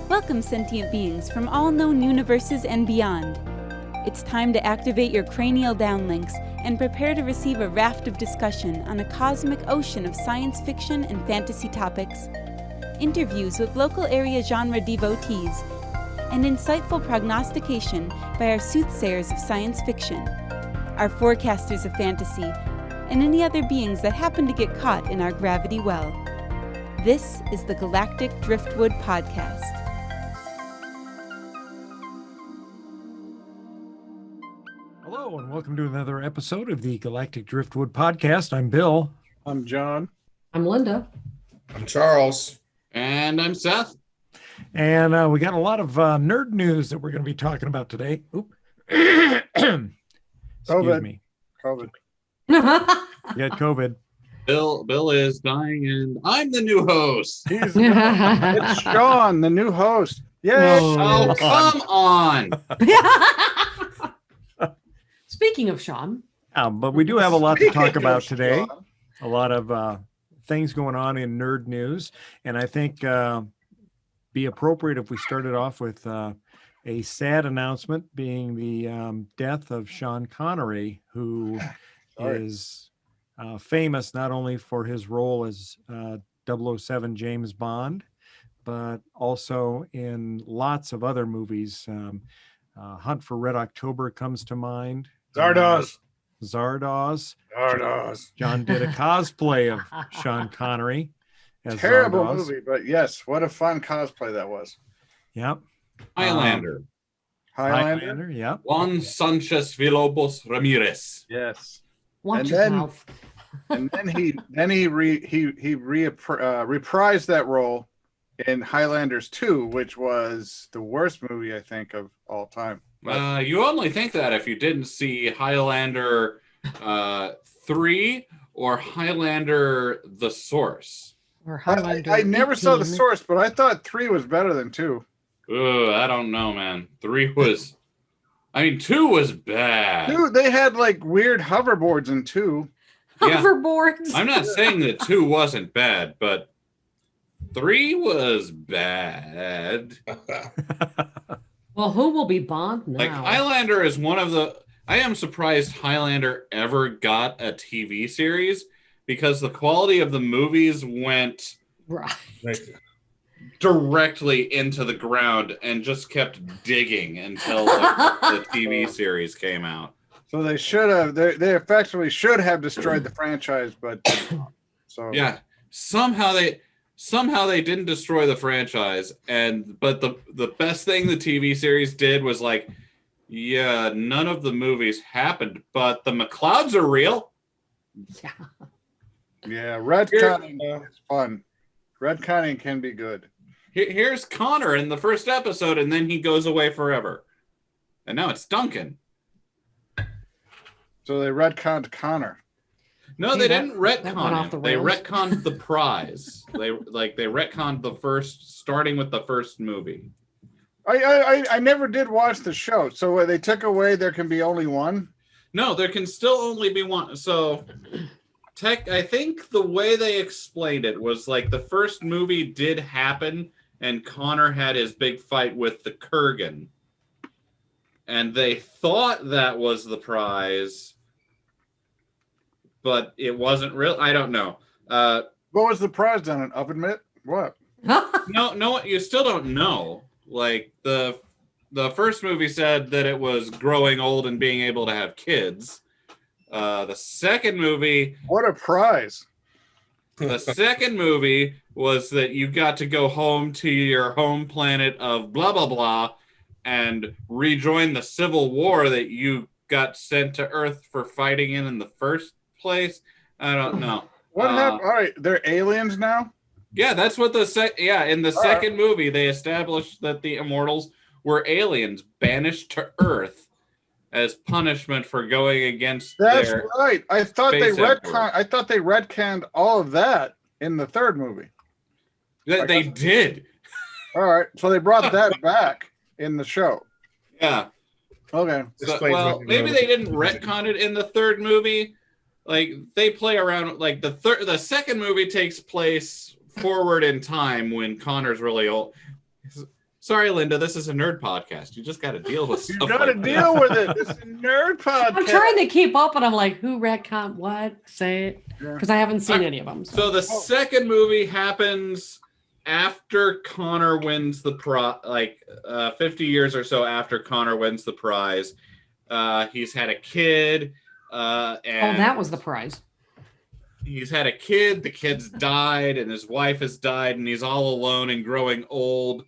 Welcome, sentient beings from all known universes and beyond. It's time to activate your cranial downlinks and prepare to receive a raft of discussion on a cosmic ocean of science fiction and fantasy topics, interviews with local area genre devotees, and insightful prognostication by our soothsayers of science fiction, our forecasters of fantasy, and any other beings that happen to get caught in our gravity well. This is the Galactic Driftwood Podcast. Hello, and welcome to another episode of the Galactic Driftwood Podcast. I'm Bill. I'm John. I'm Linda. I'm Charles. And I'm Seth. And we got a lot of nerd news that we're going to be talking about today. Excuse me. COVID. You had COVID. Bill is dying, and I'm the new host. It's Sean, the new host. Yay! Oh, come on. Speaking of Sean. But we do have a lot to talk Speaking about of today. Sean. A lot of things going on in nerd news. And I think be appropriate if we started off with a sad announcement, being the death of Sean Connery, who is famous not only for his role as 007 James Bond, but also in lots of other movies. Hunt for Red October comes to mind. Zardoz. John did a cosplay of Sean Connery as Terrible Zardoz. movie, but yes, what a fun cosplay that was. Yep. Highlander. Highlander? Yep. Juan Sanchez Villalobos Ramirez. Yes. Watch And his then- mouth. And then he reprised that role in Highlanders 2, which was the worst movie I think of all time. You only think that if you didn't see Highlander 3 or Highlander The Source. Or Highlander I never saw the 18. source, but I thought 3 was better than 2. Ugh, I don't know, man. 2 was bad. Dude, they had like weird hoverboards in 2. Yeah. Hoverboards. I'm not saying that 2 wasn't bad, but 3 was bad. Well, who will be Bond now? Like, Highlander is one of the... I am surprised Highlander ever got a TV series, because the quality of the movies went Right. directly into the ground and just kept digging until the TV series came out. So they should have. They effectively should have destroyed the franchise, but so Yeah, somehow they didn't destroy the franchise, but the best thing the TV series did was like, yeah, none of the movies happened, but the McClouds are real. Yeah. Yeah, retconning is fun. Retconning can be good. Here's Connor in the first episode, and then he goes away forever, and now it's Duncan. So they retconned Connor. No, See, they that- didn't that went off retcon the him. They rails. retconned the prize. they retconned the first, starting with the first movie. I never did watch the show. So they took away there can be only one. No, there can still only be one. So, I think the way they explained it was like the first movie did happen, and Connor had his big fight with the Kurgan, and they thought that was the prize, but it wasn't real. I don't know. What was the prize then? An oven mitt? What? No, you still don't know. Like the first movie said that it was growing old and being able to have kids. The second movie, What a prize! the second movie was that you got to go home to your home planet of blah blah blah and rejoin the civil war that you got sent to Earth for fighting in the first place. I don't know. What happened? All right, they're aliens now. Yeah, that's what in the second movie they established that the immortals were aliens banished to Earth as punishment for going against That's their right. I thought they space emperor. retconned all of that in the third movie. They did. All right, so they brought that back in the show. Yeah. Okay. So, Explains well, what you maybe wrote. they didn't retcon it in the third movie. Like they play around. Like the second movie takes place forward in time when Connor's really old. Sorry, Linda, this is a nerd podcast. You just got to deal with You stuff. got to like deal that. with it. It's a nerd podcast. I'm trying to keep up, and I'm like, who retcon what? Say it, Yeah. because I haven't seen any of them. So the second movie happens after Connor wins the prize, 50 years or so after Connor wins the prize. He's had a kid. And that was the prize. he's had a kid. The kid's died, and his wife has died, and he's all alone and growing old.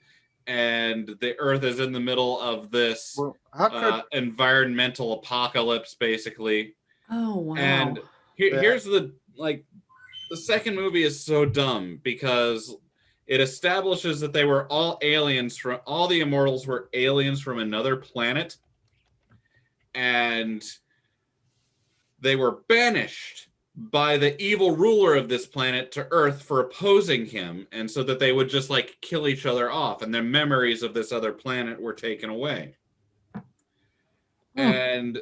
And the Earth is in the middle of this Well, how could environmental apocalypse, basically. Oh wow! And here's the second movie is so dumb because it establishes that they were all aliens from all the immortals were aliens from another planet, and they were banished by the evil ruler of this planet to Earth for opposing him, and so that they would just kill each other off, and their memories of this other planet were taken away. And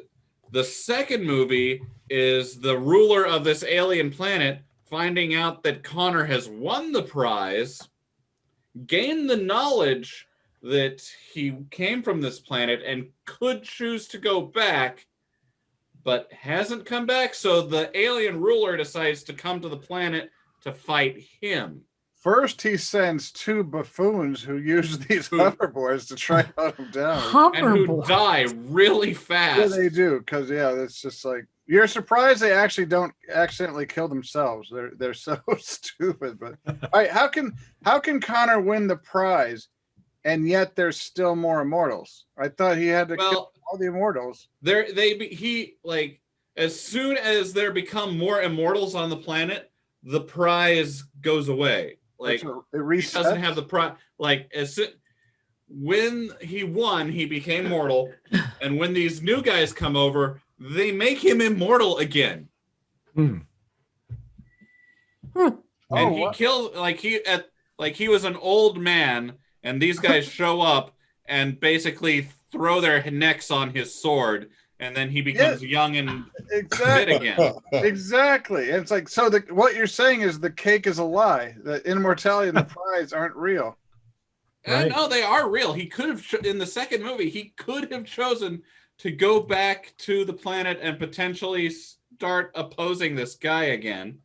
the second movie is the ruler of this alien planet finding out that Connor has won the prize, gained the knowledge that he came from this planet and could choose to go back, but hasn't come back. So the alien ruler decides to come to the planet to fight him. first he sends two buffoons who use these hoverboards to try to hunt him down. And who Hoverboard. die really fast. Yeah, they do, because it's just like you're surprised they actually don't accidentally kill themselves. They're so stupid. But all right, how can Connor win the prize, and yet there's still more immortals? I thought he had to kill all the immortals. As soon as there become more immortals on the planet, the prize goes away. It He resets. doesn't have the prize. When he won, he became mortal, and when these new guys come over, they make him immortal again. Hmm. And he what? kills he was an old man, and these guys show up and basically throw their necks on his sword, and then he becomes young and fit Exactly. again. Exactly. And it's like, so what you're saying is the cake is a lie. The immortality and the prize aren't real. Right. No, they are real. He could have in the second movie, he could have chosen to go back to the planet and potentially start opposing this guy again.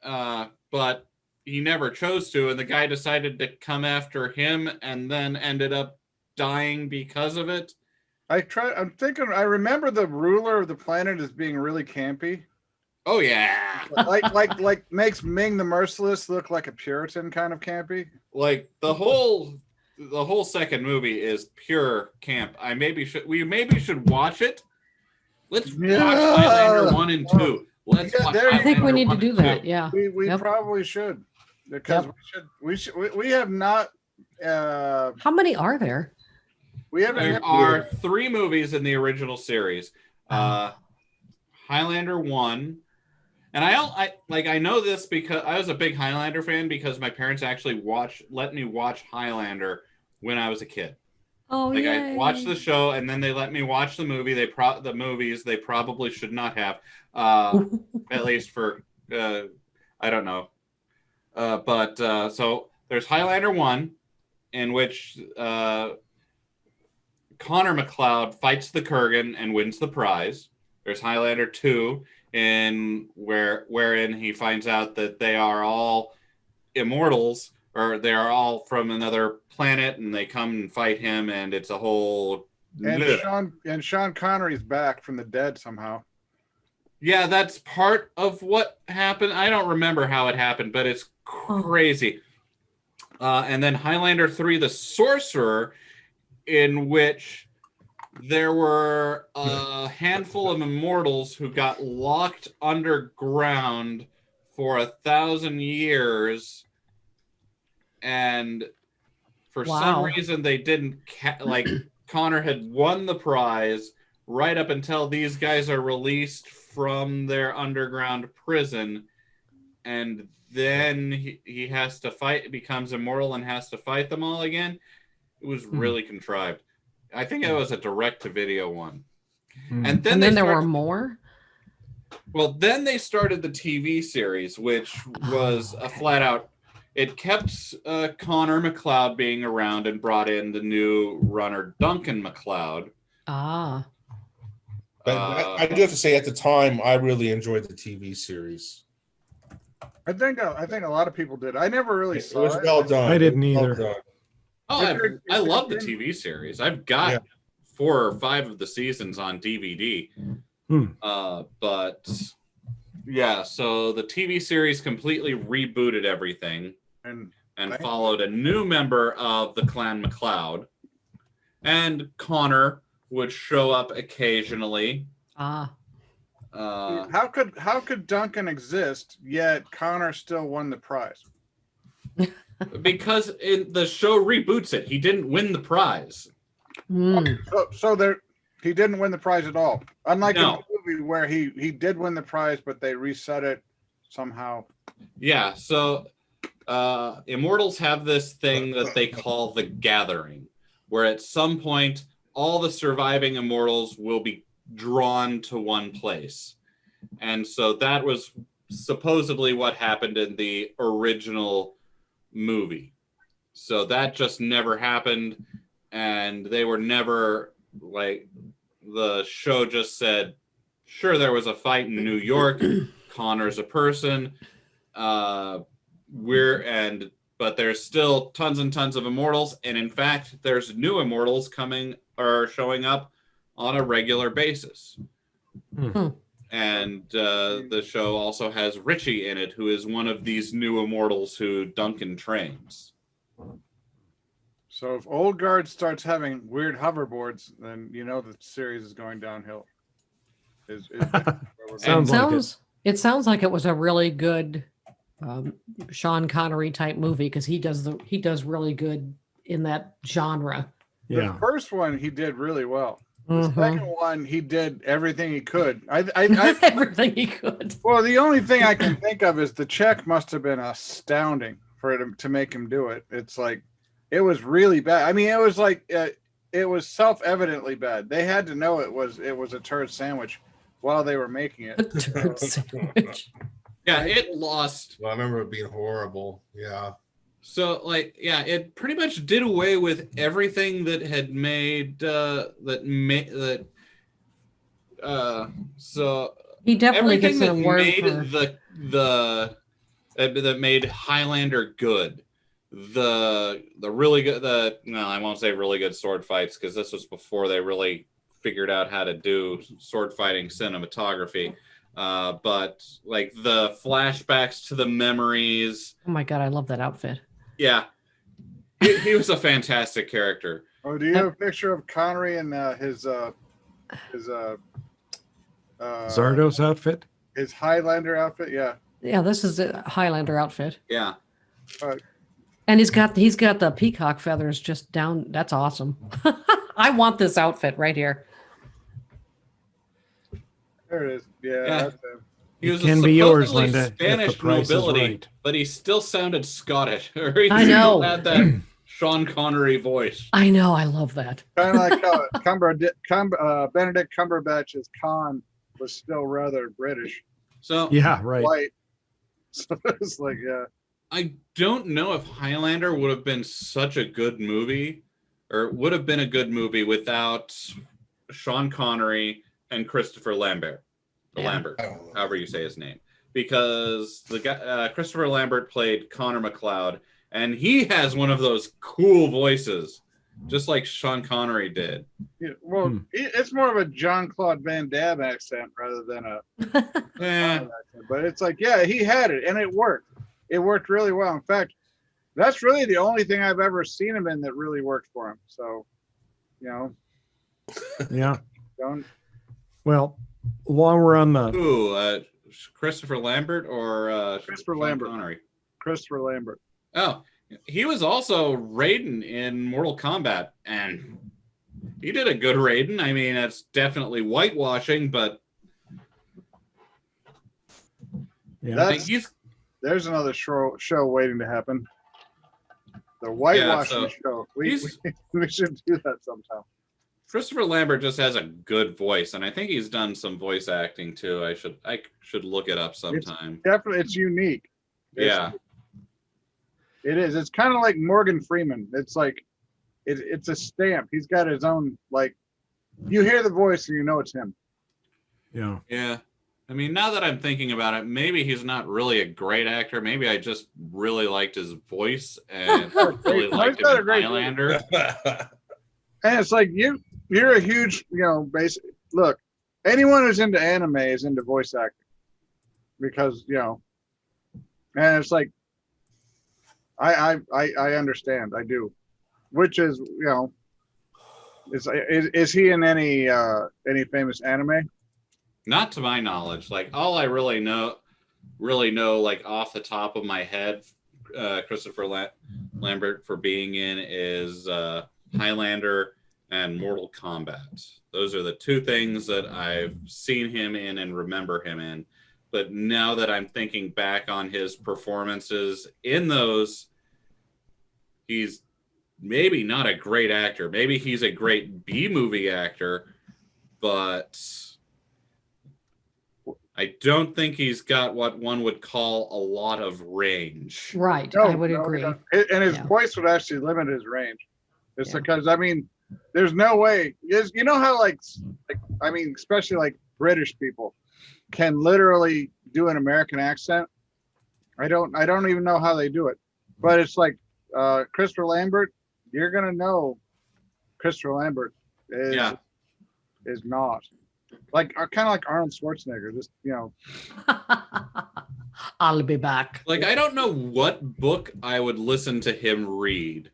But he never chose to, and the guy decided to come after him and then ended up dying because of it. I remember the ruler of the planet as being really campy. Oh yeah. like makes Ming the Merciless look like a Puritan kind of campy. The whole second movie is pure camp. We maybe should watch it. Let's watch Highlander 1 and 2. Let's watch I I think we Highlander need to 1 do and that. 2. Yeah. We Yep. probably should, because we have not How many are there? we haven't There are 3 movies in the original series. Highlander 1. And I know this because I was a big Highlander fan because my parents actually let me watch Highlander when I was a kid. Oh, I watched the show, and then they let me watch the movie. The movies they probably should not have, at least for I don't know. So there's Highlander 1, in which Connor McLeod fights the Kurgan and wins the prize. There's Highlander 2, wherein he finds out that they are all immortals, or they are all from another planet, and they come and fight him, and it's a whole. and Sean Connery's back from the dead somehow. Yeah, that's part of what happened. I don't remember how it happened, but it's crazy. And then Highlander 3, The Sorcerer, in which there were a handful of immortals who got locked underground for 1,000 years, and for some reason they didn't Connor had won the prize right up until these guys are released from their underground prison, and then he has to fight, becomes immortal, and has to fight them all again. It was really contrived. I think it was a direct-to-video one. And then there were more? Well, then they started the TV series, which was a flat-out... It kept Connor McLeod being around and brought in the new runner, Duncan McLeod. Ah. But I do have to say, at the time, I really enjoyed the TV series. I think a lot of people did. I never really It saw was it. well done. I didn't Well either. done. Oh, I love the TV series. I've got 4 or 5 of the seasons on DVD. But yeah, so the TV series completely rebooted everything and followed a new member of the Clan McLeod. And Connor would show up occasionally. Ah. How could Duncan exist yet Connor still won the prize? Because the show reboots it. He didn't win the prize. So he didn't win the prize at all. Unlike No. a movie where he did win the prize, but they reset it somehow. Yeah, so Immortals have this thing that they call the Gathering, where at some point all the surviving Immortals will be drawn to one place. And so that was supposedly what happened in the original movie. So that just never happened, and they were never, like, the show just said, sure, there was a fight in New York, Connor's a person, but there's still tons and tons of Immortals, and in fact there's new Immortals coming or showing up on a regular basis. And the show also has Richie in it, who is one of these new Immortals who Duncan trains. So if Old Guard starts having weird hoverboards, then you know the series is going downhill. It sounds like it was a really good Sean Connery type movie, because he does really good in that genre. The first one he did really well. The second one, he did everything he could. Everything he could. Well, the only thing I can think of is the check must have been astounding for him to make him do it. It's like, it was really bad. I mean, it was like, it was self-evidently bad. They had to know it was a turd sandwich while they were making it. A turd sandwich. Yeah, it lost. Well, I remember it being horrible. Yeah. So, like, yeah, it pretty much did away with everything that had made so He definitely everything gets that an award made for... that made Highlander good. The really good I won't say really good sword fights, because this was before they really figured out how to do sword fighting cinematography. But like the flashbacks to the memories. Oh my god, I love that outfit. Yeah, he was a fantastic character. Oh, do you have a picture of Connery and his Zardos outfit? His Highlander outfit? Yeah. Yeah, this is a Highlander outfit. Yeah. And he's got the peacock feathers just down. That's awesome. I want this outfit right here. There it is. Yeah. That's him. He was Can a be yours, supposedly Linda, if the Spanish price is nobility, right. but he still sounded Scottish. Or he I know. still had that Sean Connery voice. I know. I love that. Kind of like Benedict Cumberbatch's Khan was still rather British. So Yeah, right. White. So it's like, yeah. I don't know if Highlander would have been such a good movie, or would have been a good movie without Sean Connery and Christopher Lambert. Lambert, however you say his name, because the guy Christopher Lambert played Connor McLeod, and he has one of those cool voices, just like Sean Connery did. Yeah, well, it's more of a Jean-Claude Van Damme accent rather than a accent. But it's like, yeah, he had it, and it worked. It worked really well. In fact, that's really the only thing I've ever seen him in that really worked for him. So, Yeah. don't. Well, while we're on the Christopher Lambert or Christopher Sean Lambert. Connery? Christopher Lambert. Oh, he was also Raiden in Mortal Kombat, and he did a good Raiden. I mean, it's definitely whitewashing, but yeah. there's another show waiting to happen. The whitewashing so show. We should do that sometime. Christopher Lambert just has a good voice, and I think he's done some voice acting too. I should look it up sometime. It's unique. Yeah. It is. It's kind of like Morgan Freeman. It's like it's a stamp. He's got his own, like, you hear the voice and you know it's him. Yeah. Yeah. I mean, now that I'm thinking about it, maybe he's not really a great actor. Maybe I just really liked his voice and really liked him in Highlander. And it's like you're a huge, basic look. Anyone who's into anime is into voice acting because and it's like I understand. I do, which is is he in any famous anime? Not to my knowledge. Like all I really know, like off the top of my head, Christopher Lambert for being in is Highlander and Mortal Kombat. Those are the two things that I've seen him in and remember him in. But now that I'm thinking back on his performances in those, he's maybe not a great actor. Maybe he's a great B-movie actor, but I don't think he's got what one would call a lot of range. Right, I would agree. And his voice would actually limit his range. It's because, I mean, there's no way. You know how, especially like British people can literally do an American accent? I don't even know how they do it. But it's like Christopher Lambert, you're going to know Christopher Lambert is not. Like kind of like Arnold Schwarzenegger, just I'll be back. Like I don't know what book I would listen to him read,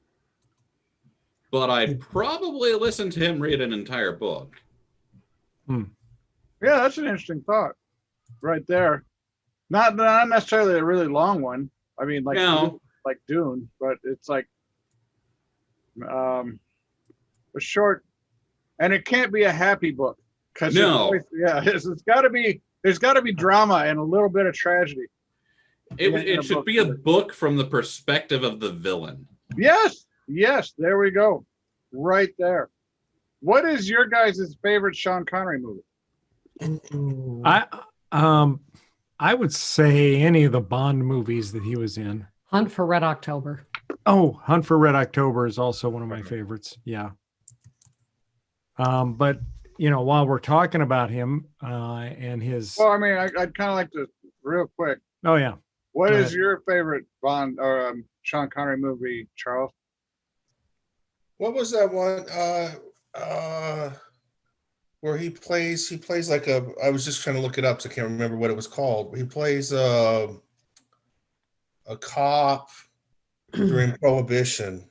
but I'd probably listen to him read an entire book. Yeah, that's an interesting thought, right there. Not necessarily a really long one. I mean, like Dune, but it's like a short, and it can't be a happy book. It's got to be. There's got to be drama and a little bit of tragedy. It should be a book from the perspective of the villain. Yes, there we go, right there. What is your guys' favorite Sean Connery movie? I would say any of the Bond movies that he was in. Hunt for Red October. Oh, Hunt for Red October is also one of my favorites. Yeah. But while we're talking about him and his... Well, I mean, I'd kind of like to, real quick. Oh, yeah. What is your favorite Bond or Sean Connery movie, Charles? What was that one? Where he plays like I was just trying to look it up, so I can't remember what it was called. He plays a cop during Prohibition.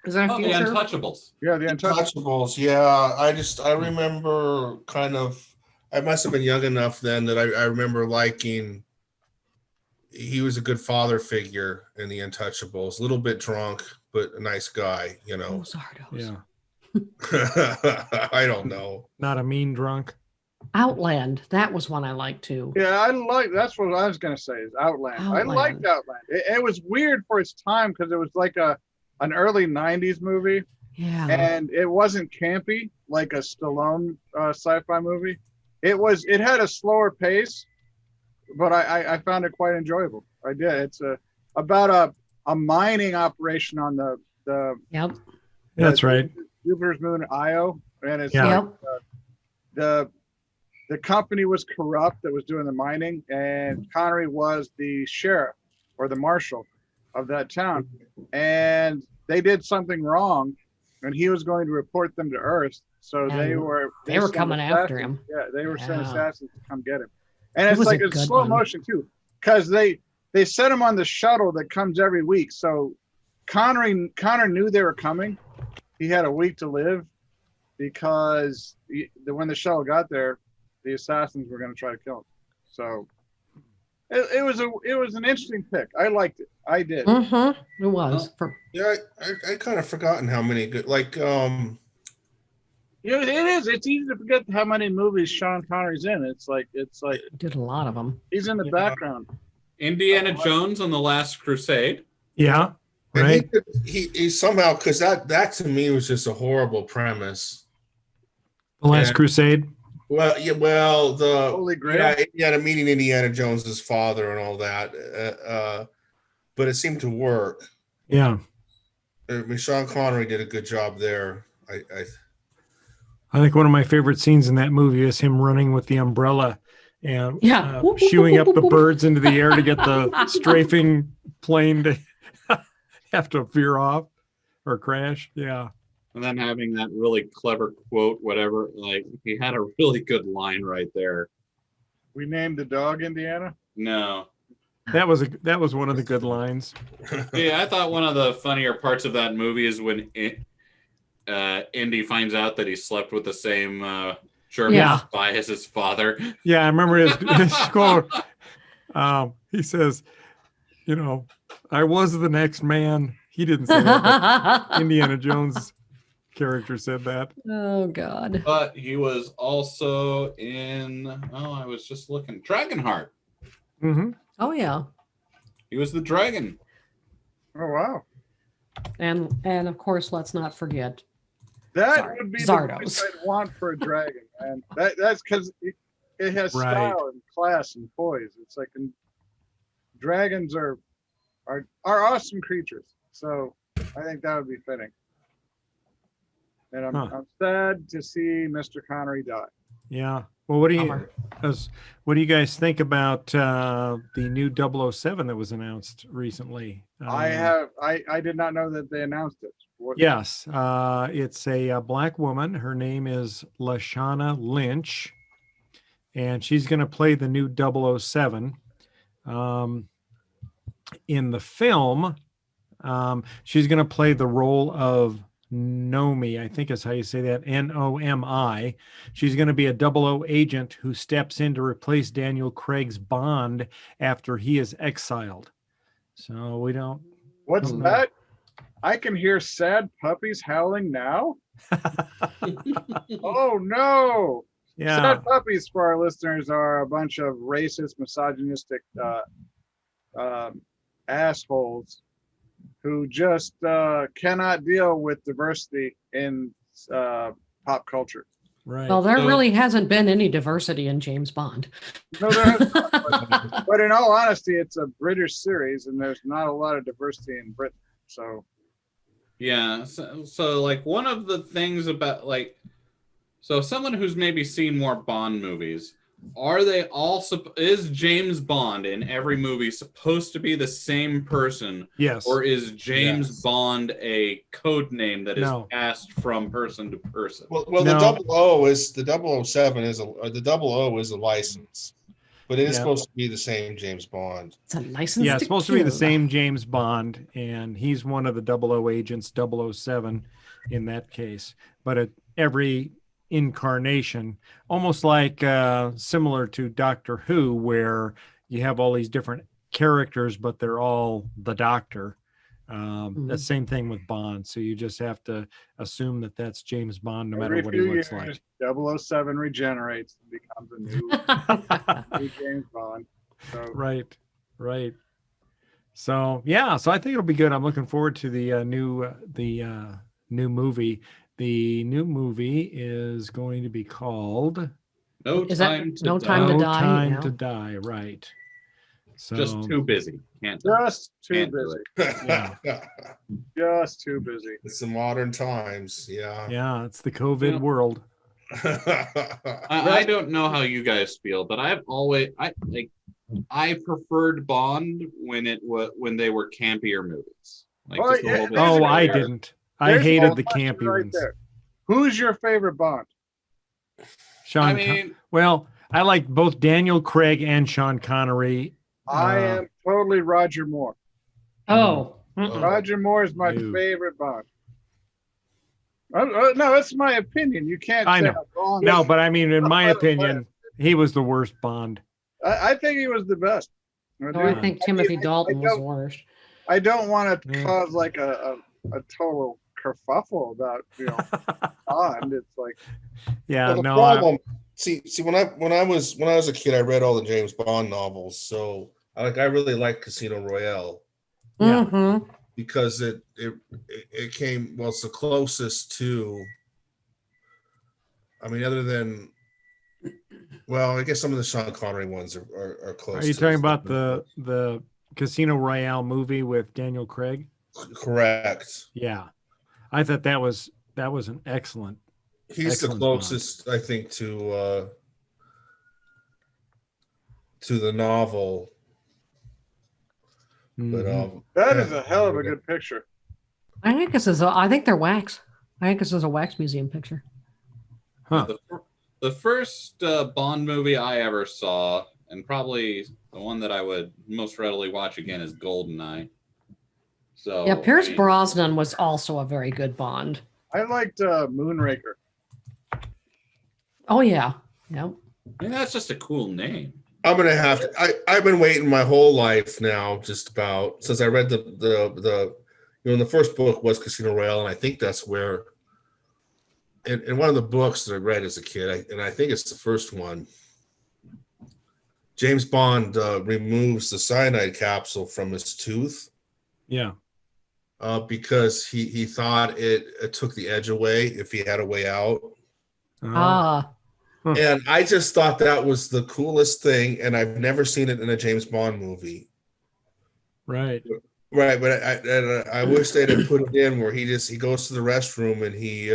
Is that The Untouchables? Yeah, the Untouchables. Yeah, I remember I must have been young enough then that I remember liking. He was a good father figure in the Untouchables. A little bit drunk, but a nice guy. Yeah. I don't know. Not a mean drunk. Outland. That was one I liked too. Yeah, that's what I was going to say is Outland. I liked Outland. It was weird for its time because it was like an early 90s movie. Yeah. And it wasn't campy like a Stallone sci-fi movie. It had a slower pace, but I found it quite enjoyable. I did. It's about a mining operation on the Yep. That's right. Jupiter's moon Io, and it's Yep. the company was corrupt that was doing the mining, and Connery was the sheriff or the marshal of that town, and they did something wrong, and he was going to report them to Earth. So they were coming after him. Yeah, they were sending assassins to come get him, and it's was like a it's good slow one. motion too, because they sent him on the shuttle that comes every week. So Connor knew they were coming. He had a week to live because when the shuttle got there, the assassins were going to try to kill him. So it was an interesting pick. I liked it. I did. Mm-hmm. It was. Yeah, I kind of forgotten how many good it is. It's easy to forget how many movies Sean Connery's in. It's like Did a lot of them. he's in the background. Indiana Jones and the Last Crusade. Yeah, And right. he somehow, because that to me was just a horrible premise. The Last And- Crusade. Well, yeah, well, Holy Grail? Indiana meeting Indiana Jones's father and all that, but it seemed to work. Yeah. I mean, Sean Connery did a good job there. I think one of my favorite scenes in that movie is him running with the umbrella and Yeah. shooing up the birds into the air to get the strafing plane to have to veer off or crash. Yeah. And then having that really clever quote, whatever, like he had a really good line right there. We named the dog Indiana. No. That was one of the good lines. Yeah, I thought one of the funnier parts of that movie is when Indy finds out that he slept with the same German spy as his father. Yeah, I remember his quote. He says, I was the next man. He didn't say that, but Indiana Jones character said that. Oh God. But he was also in, I was just looking, Dragonheart. Mm-hmm. Oh yeah. He was the dragon. Oh wow. And of course, let's not forget. That would be Zardos. the voice I'd want for a dragon, and that's because it has style and class and poise. It's like dragons are awesome creatures, so I think that would be fitting. And I'm sad to see Mr. Connery die. Yeah. Well, what do you guys think about the new 007 that was announced recently? I did not know that they announced it. Yes, it's a black woman. Her name is Lashana Lynch, and she's going to play the new 007. In the film, she's going to play the role of Nomi, I think is how you say that, Nomi. She's going to be a 00 agent who steps in to replace Daniel Craig's Bond after he is exiled. So we don't. What's that? I can hear sad puppies howling now. Oh no! Yeah. Sad puppies for our listeners are a bunch of racist, misogynistic assholes who just cannot deal with diversity in pop culture. Right. Well, there really hasn't been any diversity in James Bond. No, there has not, but in all honesty, it's a British series, and there's not a lot of diversity in Britain. So, yeah. So like one of the things about so someone who's maybe seen more Bond movies, are they all is James Bond in every movie supposed to be the same person? Yes. Or is James Bond a code name that is passed from person to person? Well, the 007 is the 00 is a license, but it is supposed to be the same James Bond. It's a license. Yeah, it's supposed to be the same James Bond, and he's one of the 00 agents, 007 in that case. But at every incarnation, almost like similar to Doctor Who, where you have all these different characters, but they're all the Doctor. The same thing with Bond. So you just have to assume that that's James Bond, no matter what he looks like. 007 regenerates and becomes a new James Bond. So. Right. So so I think it'll be good. I'm looking forward to the new movie. The new movie is going to be called No Time No Time to Die, right. So just too busy. Just too busy. Yeah. Just too busy. It's the modern times. Yeah. Yeah, it's the COVID world. I don't know how you guys feel, but I've always I preferred Bond when they were campier movies. I didn't. I hated the campy ones. There. Who's your favorite Bond? Well, I like both Daniel Craig and Sean Connery. I am totally Roger Moore. Oh. Roger Moore is my favorite Bond. No, that's my opinion. You can't say I'm wrong. No, but I mean, in my opinion, he was the worst Bond. I think he was the best. I think Timothy Dalton was the worst. I don't want to cause like a total kerfuffle about Bond. It's like problem. See when I was a kid, I read all the James Bond novels, so I really like Casino Royale Yeah. Mhm. because it came, well, it's the closest to, I mean, other than, well, I guess some of the Sean Connery ones are close. Are you to talking this. about the Casino Royale movie with Daniel Craig? Correct. Yeah, I thought that was an excellent. He's Excellent the closest, I think, to the novel. But Mhm. That yeah. is a hell of a good picture. I think this is. I think they're wax. I think this is a wax museum picture. Huh. The first Bond movie I ever saw, and probably the one that I would most readily watch again, is GoldenEye. So Yeah, Pierce I mean, Brosnan was also a very good Bond. I liked Moonraker. Oh yeah, yeah. I mean, that's just a cool name. I'm gonna have to. I've been waiting my whole life now, just about since I read the the first book was Casino Royale, and I think that's where in one of the books that I read as a kid, and I think it's the first one. James Bond removes the cyanide capsule from his tooth Yeah. because he thought it took the edge away if he had a way out. Ah, And I just thought that was the coolest thing, and I've never seen it in a James Bond movie. Right. Right, but I wish they'd have put it in where he goes to the restroom and he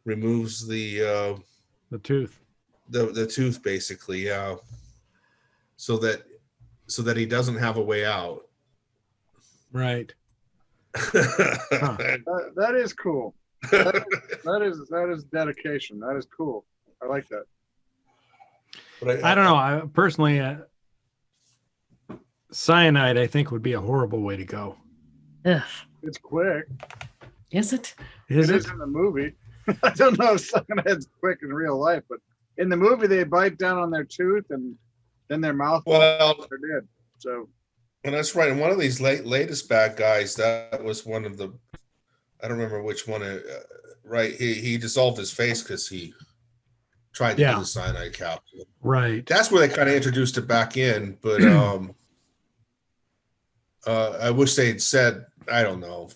removes the tooth. the tooth, basically, yeah, so that he doesn't have a way out. Right. That is cool. That is dedication. That is cool. I like that. But I don't know. I personally, cyanide, I think, would be a horrible way to go. ugh. It's quick. Is it? Is It it? is in the movie. I don't know if cyanide's quick in real life, but in the movie they bite down on their tooth and then their mouth. Well, They're dead. So and that's right. And one of these latest bad guys, that was one of the, I don't remember which one. Right, he dissolved his face because he tried to do the cyanide capsule. Right. That's where they kind of introduced it back in, but I wish they'd said, I don't know.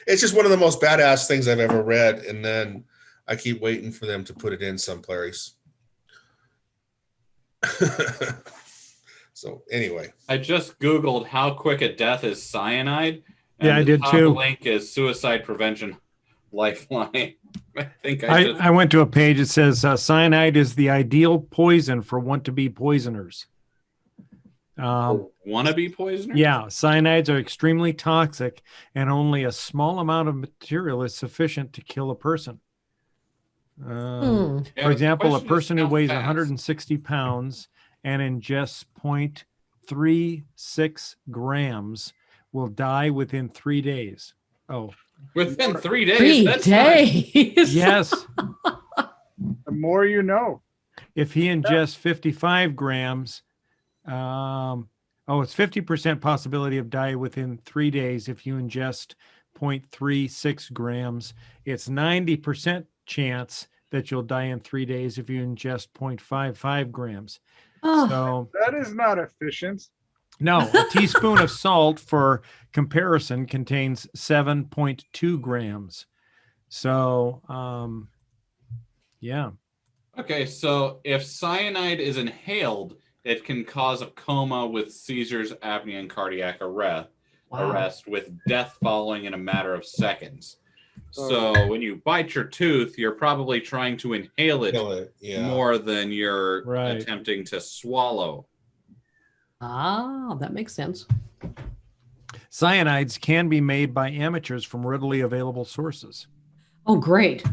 It's just one of the most badass things I've ever read, and then I keep waiting for them to put it in someplace. So anyway, I just Googled how quick a death is cyanide. Yeah, I the did top too. Link is Suicide Prevention Lifeline. I think I I went to a page. It says cyanide is the ideal poison for want-to-be poisoners. wannabe poisoner. Yeah, cyanides are extremely toxic, and only a small amount of material is sufficient to kill a person. Hmm. Yeah, For the example, a question is person who how weighs fast. 160 pounds and ingests 0.36 grams will die within 3 days. Oh, Within 3 days. 3 That's days. yes. the more you know. If he ingests 55 grams, it's 50% possibility of die within 3 days. If you ingest 0.36 grams, it's 90% chance that you'll die in 3 days if you ingest 0.55 grams. Oh, So That is not efficient. no, a teaspoon of salt, for comparison, contains 7.2 grams. So, yeah. Okay, so if cyanide is inhaled, it can cause a coma with seizures, apnea, and cardiac arrest with death following in a matter of seconds. So when you bite your tooth, you're probably trying to inhale it yeah. more than you're Right. attempting to swallow. Ah, that makes sense. Cyanides can be made by amateurs from readily available sources. Oh, great.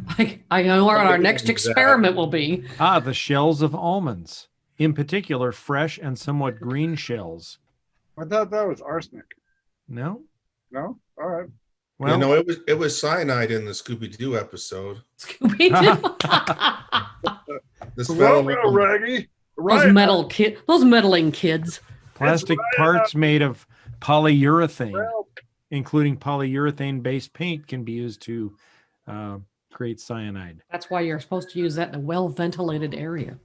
I know what our next Exactly. experiment will be. The shells of almonds, in particular, fresh and somewhat green shells. I thought that was arsenic. No? No? All right. Well, you know, it was cyanide in the Scooby-Doo episode. Scooby-Doo. The smell of Hello, Raggy. Those meddling kids. plastic It's parts made of polyurethane, Well, including polyurethane-based paint, can be used to create cyanide. That's why you're supposed to use that in a well-ventilated area.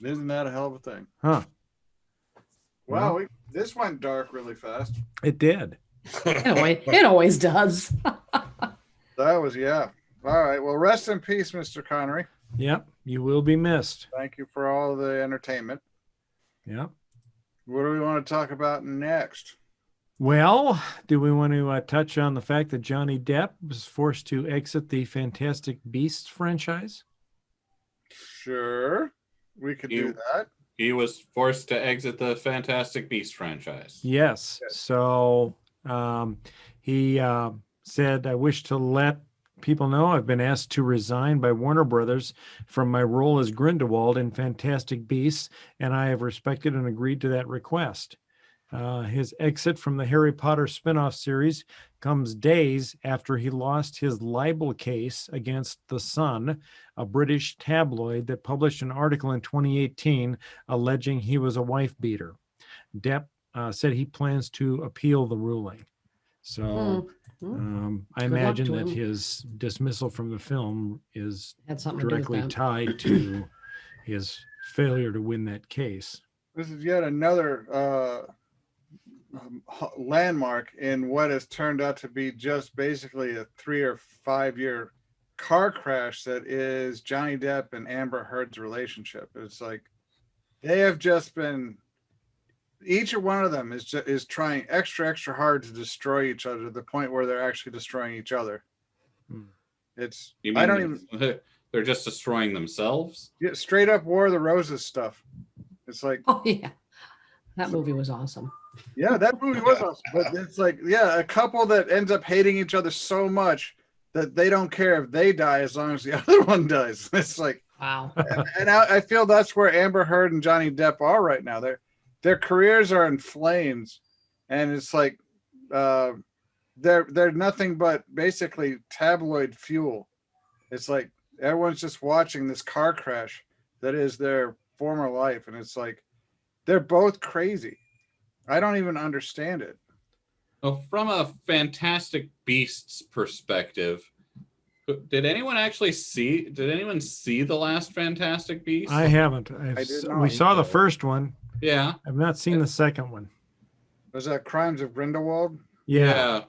isn't that a hell of a thing? Huh. Wow, this went dark really fast. It did. It always does. That was, yeah. All right. Well, rest in peace, Mr. Connery. Yep, you will be missed. Thank you for all the entertainment. Yep. What do we want to talk about next? Well, do we want to touch on the fact that Johnny Depp was forced to exit the Fantastic Beasts franchise? Sure. We could do that. He was forced to exit the Fantastic Beasts franchise. Yes. So he said, I wish to let people know I've been asked to resign by Warner Brothers from my role as Grindelwald in Fantastic Beasts, and I have respected and agreed to that request. His exit from the Harry Potter spin-off series comes days after he lost his libel case against The Sun, a British tabloid that published an article in 2018 alleging he was a wife beater. Depp said he plans to appeal the ruling. So I imagine that his dismissal from the film is directly tied to his failure to win that case. This is yet another landmark in what has turned out to be just basically a 3 or 5 year car crash that is Johnny Depp and Amber Heard's relationship. It's like they have just been, each one of them is trying extra hard to destroy each other to the point where they're actually destroying each other. It's they're just destroying themselves. Yeah, straight up War of the Roses stuff. It's like, oh yeah, that movie was awesome. Yeah, that movie was awesome. But it's like, yeah, a couple that ends up hating each other so much that they don't care if they die as long as the other one does. It's like, wow. And I feel that's where Amber Heard and Johnny Depp are right now. Their careers are in flames, and it's like they're nothing but basically tabloid fuel. It's like everyone's just watching this car crash that is their former life, and it's like they're both crazy. I don't even understand it. Well, from a Fantastic Beasts perspective, did anyone see the last Fantastic Beast? I haven't. We saw the first one. Yeah. I've not seen the second one. Was that Crimes of Grindelwald? Yeah.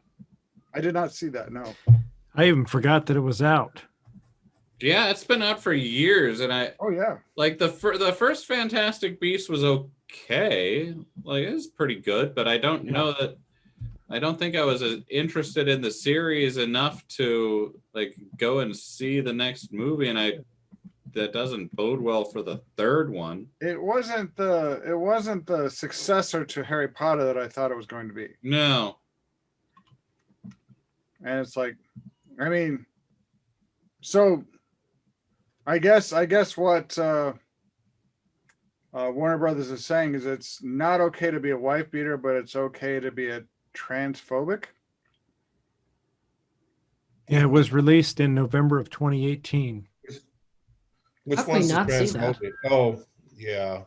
I did not see that, no. I even forgot that it was out. Yeah, it's been out for years, and oh yeah, like the first Fantastic Beast was okay, like it was pretty good, but I don't know that. I don't think I was interested in the series enough to like go and see the next movie, and that doesn't bode well for the third one. It wasn't the successor to Harry Potter that I thought it was going to be. No. And it's like, I mean, so I guess what Warner Brothers is saying is it's not okay to be a wife beater, but it's okay to be a transphobic. Yeah, it was released in November of 2018. Which one's the transphobic? Oh, yeah.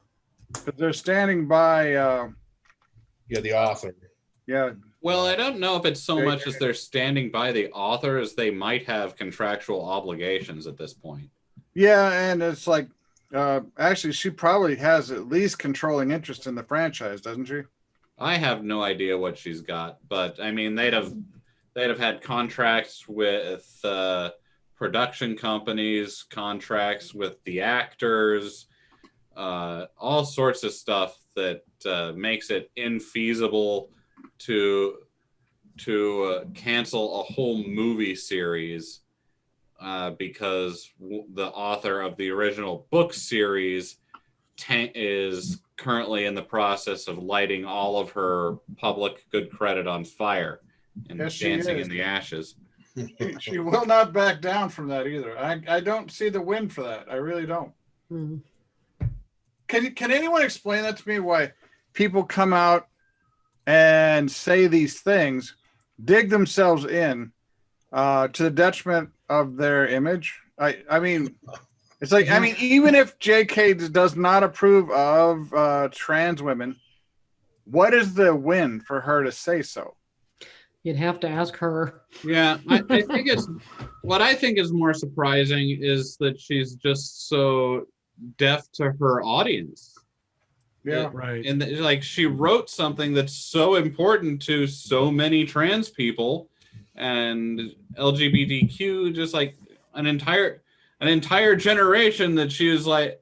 But they're standing by the author. Yeah. Well, I don't know if it's so much as they're standing by the author as they might have contractual obligations at this point. Yeah, and it's like actually she probably has at least controlling interest in the franchise, doesn't she? I have no idea what she's got, but I mean they'd have had contracts with production companies, contracts with the actors, all sorts of stuff that makes it infeasible to cancel a whole movie series because the author of the original book series is currently in the process of lighting all of her public good credit on fire and dancing in the ashes. She will not back down from that either. I don't see the win for that. I really don't. Mm-hmm. Can anyone explain that to me? Why people come out and say these things, dig themselves in to the detriment of their image? I mean, it's like, I mean, even if JK does not approve of trans women, what is the win for her to say so? You'd have to ask her. Yeah, I think what I think is more surprising is that she's just so deaf to her audience. Yeah. Right. And like she wrote something that's so important to so many trans people and LGBTQ, just like an entire generation that she was like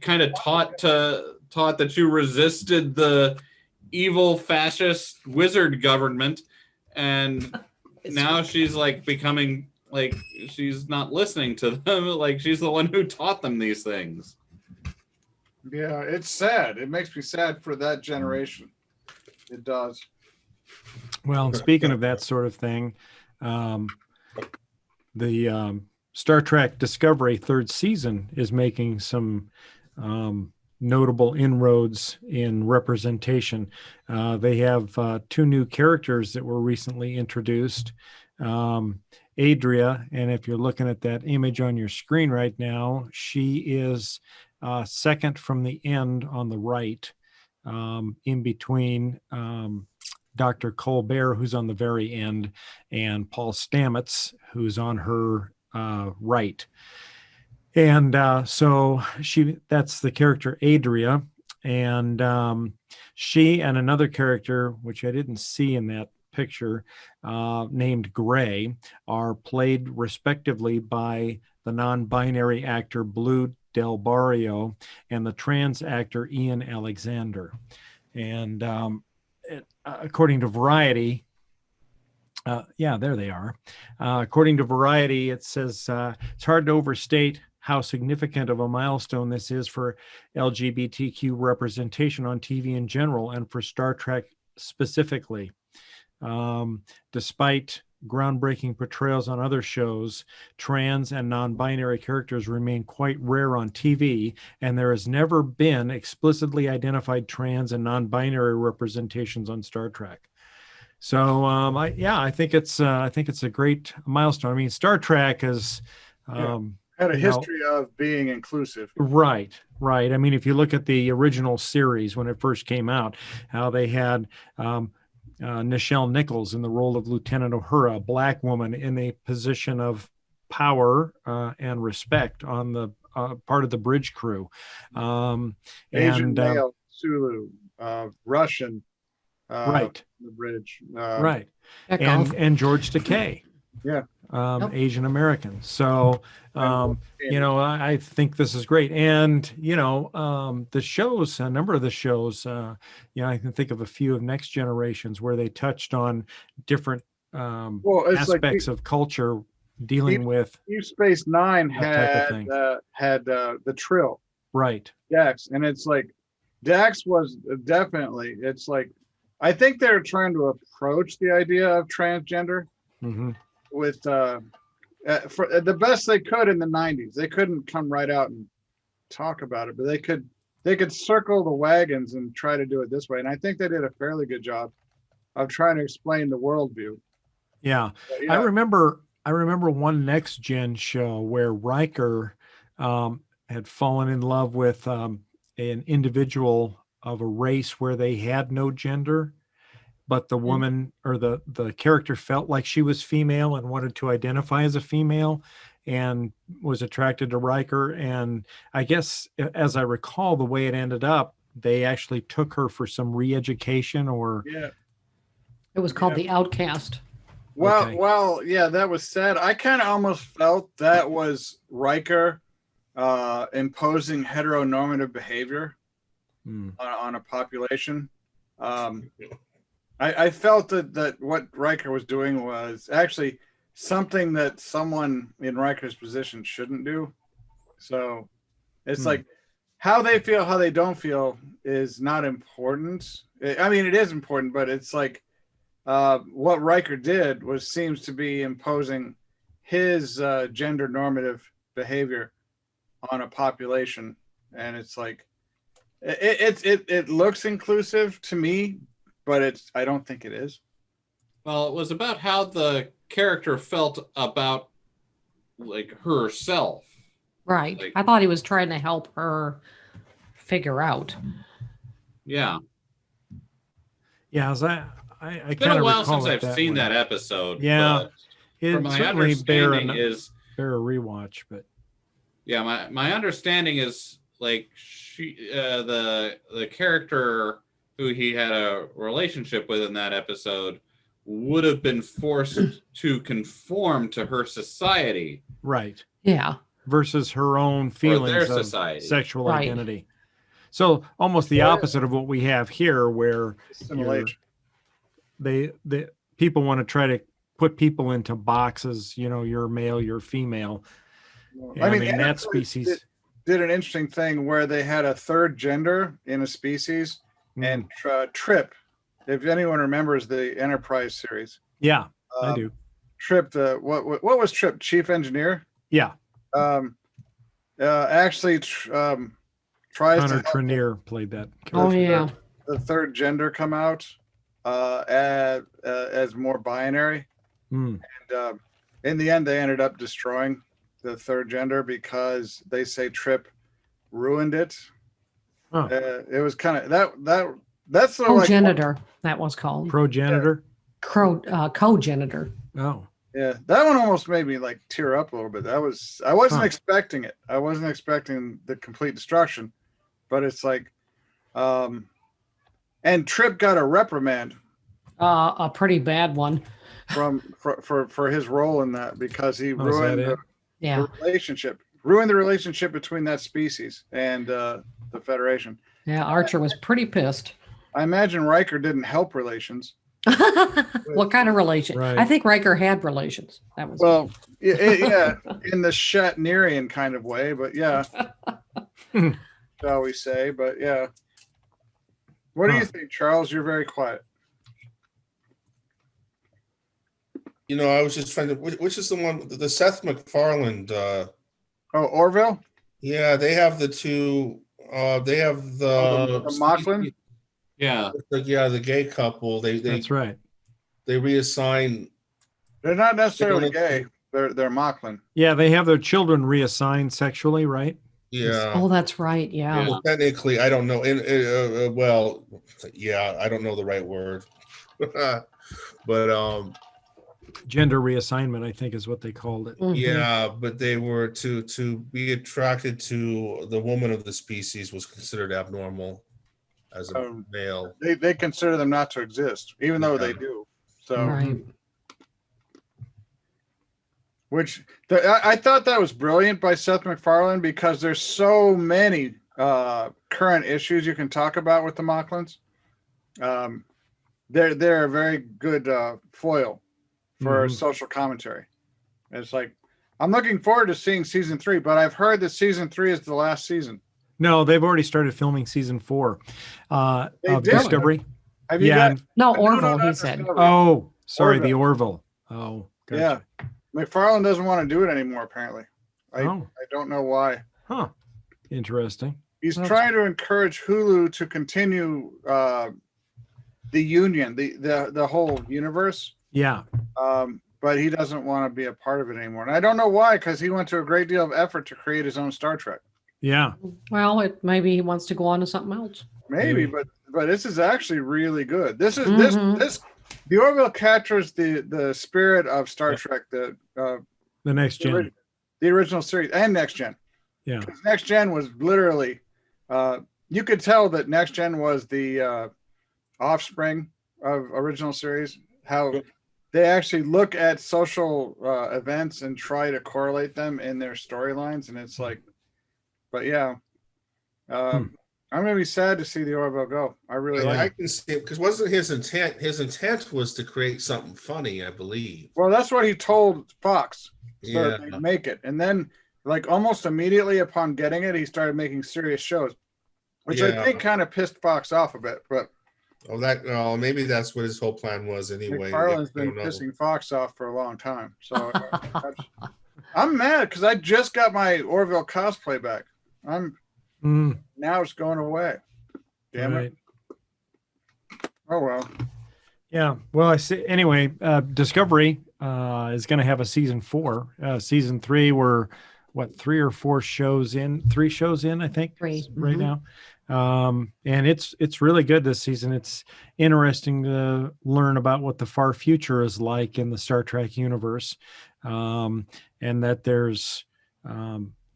kind of taught that you resisted the evil fascist wizard government, and now she's like becoming like she's not listening to them, like she's the one who taught them these things. Yeah, it's sad. It makes me sad for that generation. It does. Well, and speaking of that sort of thing, the Star Trek Discovery third season is making some notable inroads in representation. They have two new characters that were recently introduced. Adria, and if you're looking at that image on your screen right now, she is second from the end on the right, in between Dr. Colbert, who's on the very end, and Paul Stamets, who's on her right. And so that's the character Adria. And she and another character, which I didn't see in that picture, named Gray, are played respectively by the non-binary actor Blue Del Barrio and the trans actor Ian Alexander. And according to Variety, there they are. According to Variety, it says it's hard to overstate how significant of a milestone this is for LGBTQ representation on TV in general and for Star Trek specifically. Despite groundbreaking portrayals on other shows, trans and non-binary characters remain quite rare on TV, and there has never been explicitly identified trans and non-binary representations on Star Trek. So I think it's a great milestone. I mean, Star Trek has had a history of being inclusive. Right. I mean, if you look at the original series when it first came out, how they had Nichelle Nichols in the role of Lieutenant Uhura, a black woman in a position of power and respect on the part of the bridge crew. Asian male, Sulu, Russian, right, the bridge, right, and George Takei. Yeah. Asian American. So, I think this is great. And, the shows, a number of the shows, I can think of a few of Next Generations where they touched on different aspects of culture dealing with Deep Space Nine that type of had the Trill. Right. Dax. And it's like, Dax was definitely, it's like, I think they're trying to approach the idea of transgender. Mm-hmm. With for the best they could in the 90s. They couldn't come right out and talk about it, but they could circle the wagons and try to do it this way. And I think they did a fairly good job of trying to explain the worldview. Yeah. I remember one Next Gen show where Riker had fallen in love with an individual of a race where they had no gender, but the woman or the character felt like she was female and wanted to identify as a female and was attracted to Riker. And I guess, as I recall, the way it ended up, they actually took her for some re-education or... Yeah. It was called The Outcast. Well, yeah, that was sad. I kind of almost felt that was Riker imposing heteronormative behavior on a population. I felt that what Riker was doing was actually something that someone in Riker's position shouldn't do. So it's like how they feel, how they don't feel is not important. I mean, it is important, but it's like what Riker did seems to be imposing his gender normative behavior on a population. And it's like, it looks inclusive to me, but I don't think it is. Well, it was about how the character felt about like herself. Right. Like, I thought he was trying to help her figure out. Yeah. Yeah, I it's been a while since I've seen that episode. Yeah. From my understanding is bear a rewatch, but yeah, my understanding is like the character who he had a relationship with in that episode would have been forced to conform to her society. Right. Yeah. Versus her own feelings of sexual Right. identity. So almost the opposite of what we have here, where Assimilation. the people want to try to put people into boxes. You know, you're male, you're female. I mean, that Enterprise species did an interesting thing where they had a third gender in a species, and Trip, if anyone remembers the Enterprise series. Yeah, I do. Trip, what was Trip? Chief engineer? Yeah. Actually tries Connor to help Trenier played that character. Oh yeah. the third gender come out as more binary. Mm. And in the end, they ended up destroying the third gender because they say Trip ruined it. Huh. It was kind of that's the Progenitor, that was called. Progenitor. Cogenitor. Oh. Yeah, that one almost made me like tear up a little bit. I wasn't expecting it. I wasn't expecting the complete destruction, but it's like, and Trip got a reprimand, A pretty bad one. for his role in that because he Oh, ruined is that it? Yeah. ruined the relationship between that species and the Federation. Yeah. Archer was pretty pissed. I imagine Riker didn't help relations. What kind of relation? Right. I think Riker had relations. That was Well, yeah, in the Shatnerian kind of way, but yeah, shall we say? But yeah, what do you think, Charles? You're very quiet. You know, I was just trying to. Which is the one? The Seth MacFarlane. Oh, Orville. Yeah, they have the two. They have the Mocklin? Yeah. The gay couple. That's right. They reassign. They're not necessarily gay. They're Mocklin. Yeah, they have their children reassigned sexually, right? Yeah. Oh, that's right. Yeah. Well, technically, I don't know. Well, yeah, I don't know the right word. But Gender reassignment, I think, is what they called it. Mhm. yeah, but they were to be attracted to the woman of the species was considered abnormal as a male. They consider them not to exist, even though they Yeah. do. So, Right. I thought that was brilliant by Seth MacFarlane because there's so many current issues you can talk about with the Mocklins. They're a very good foil for social commentary. It's like I'm looking forward to seeing season 3, but I've heard that season 3 is the last season. No, they've already started filming season 4 of did? Discovery. Have you Yeah. got? No, No, Orville, not he said. Discovery. Oh, sorry, the Orville. Orville. Oh, gotcha. Yeah, MacFarlane doesn't want to do it anymore. Apparently, I don't know why. Huh. Interesting. He's Well, trying to encourage Hulu to continue the union, the whole universe. Yeah. But he doesn't want to be a part of it anymore. And I don't know why, because he went to a great deal of effort to create his own Star Trek. Yeah. Well, maybe he wants to go on to something else. Maybe, but this is actually really good. This is Mhm. this the Orville captures the spirit of Star Trek, The next gen. the original series and Next Gen. Yeah. 'Cause Next Gen was literally you could tell that Next Gen was the offspring of original series. How they actually look at social events and try to correlate them in their storylines, and it's like, but yeah, I'm gonna be sad to see the Orville go. I really I like. can see because wasn't his intent? His intent was to create something funny, I believe. Well, that's what he told Fox. So Yeah. they'd make it, and then like almost immediately upon getting it, he started making serious shows, which I Yeah. think kind of pissed Fox off a bit. But Maybe that's what his whole plan was anyway. McFarlane's I been don't know. pissing Fox off for a long time. So I'm mad because I just got my Orville cosplay back. Now it's going away. Damn it. Oh well. Yeah. Well, I see. Anyway, Discovery is going to have a season 4. Season 3, we're what, 3 or 4 shows in? 3 shows in, I think, 3. right now. And it's really good this season. It's interesting to learn about what the far future is like in the Star Trek universe, and that there's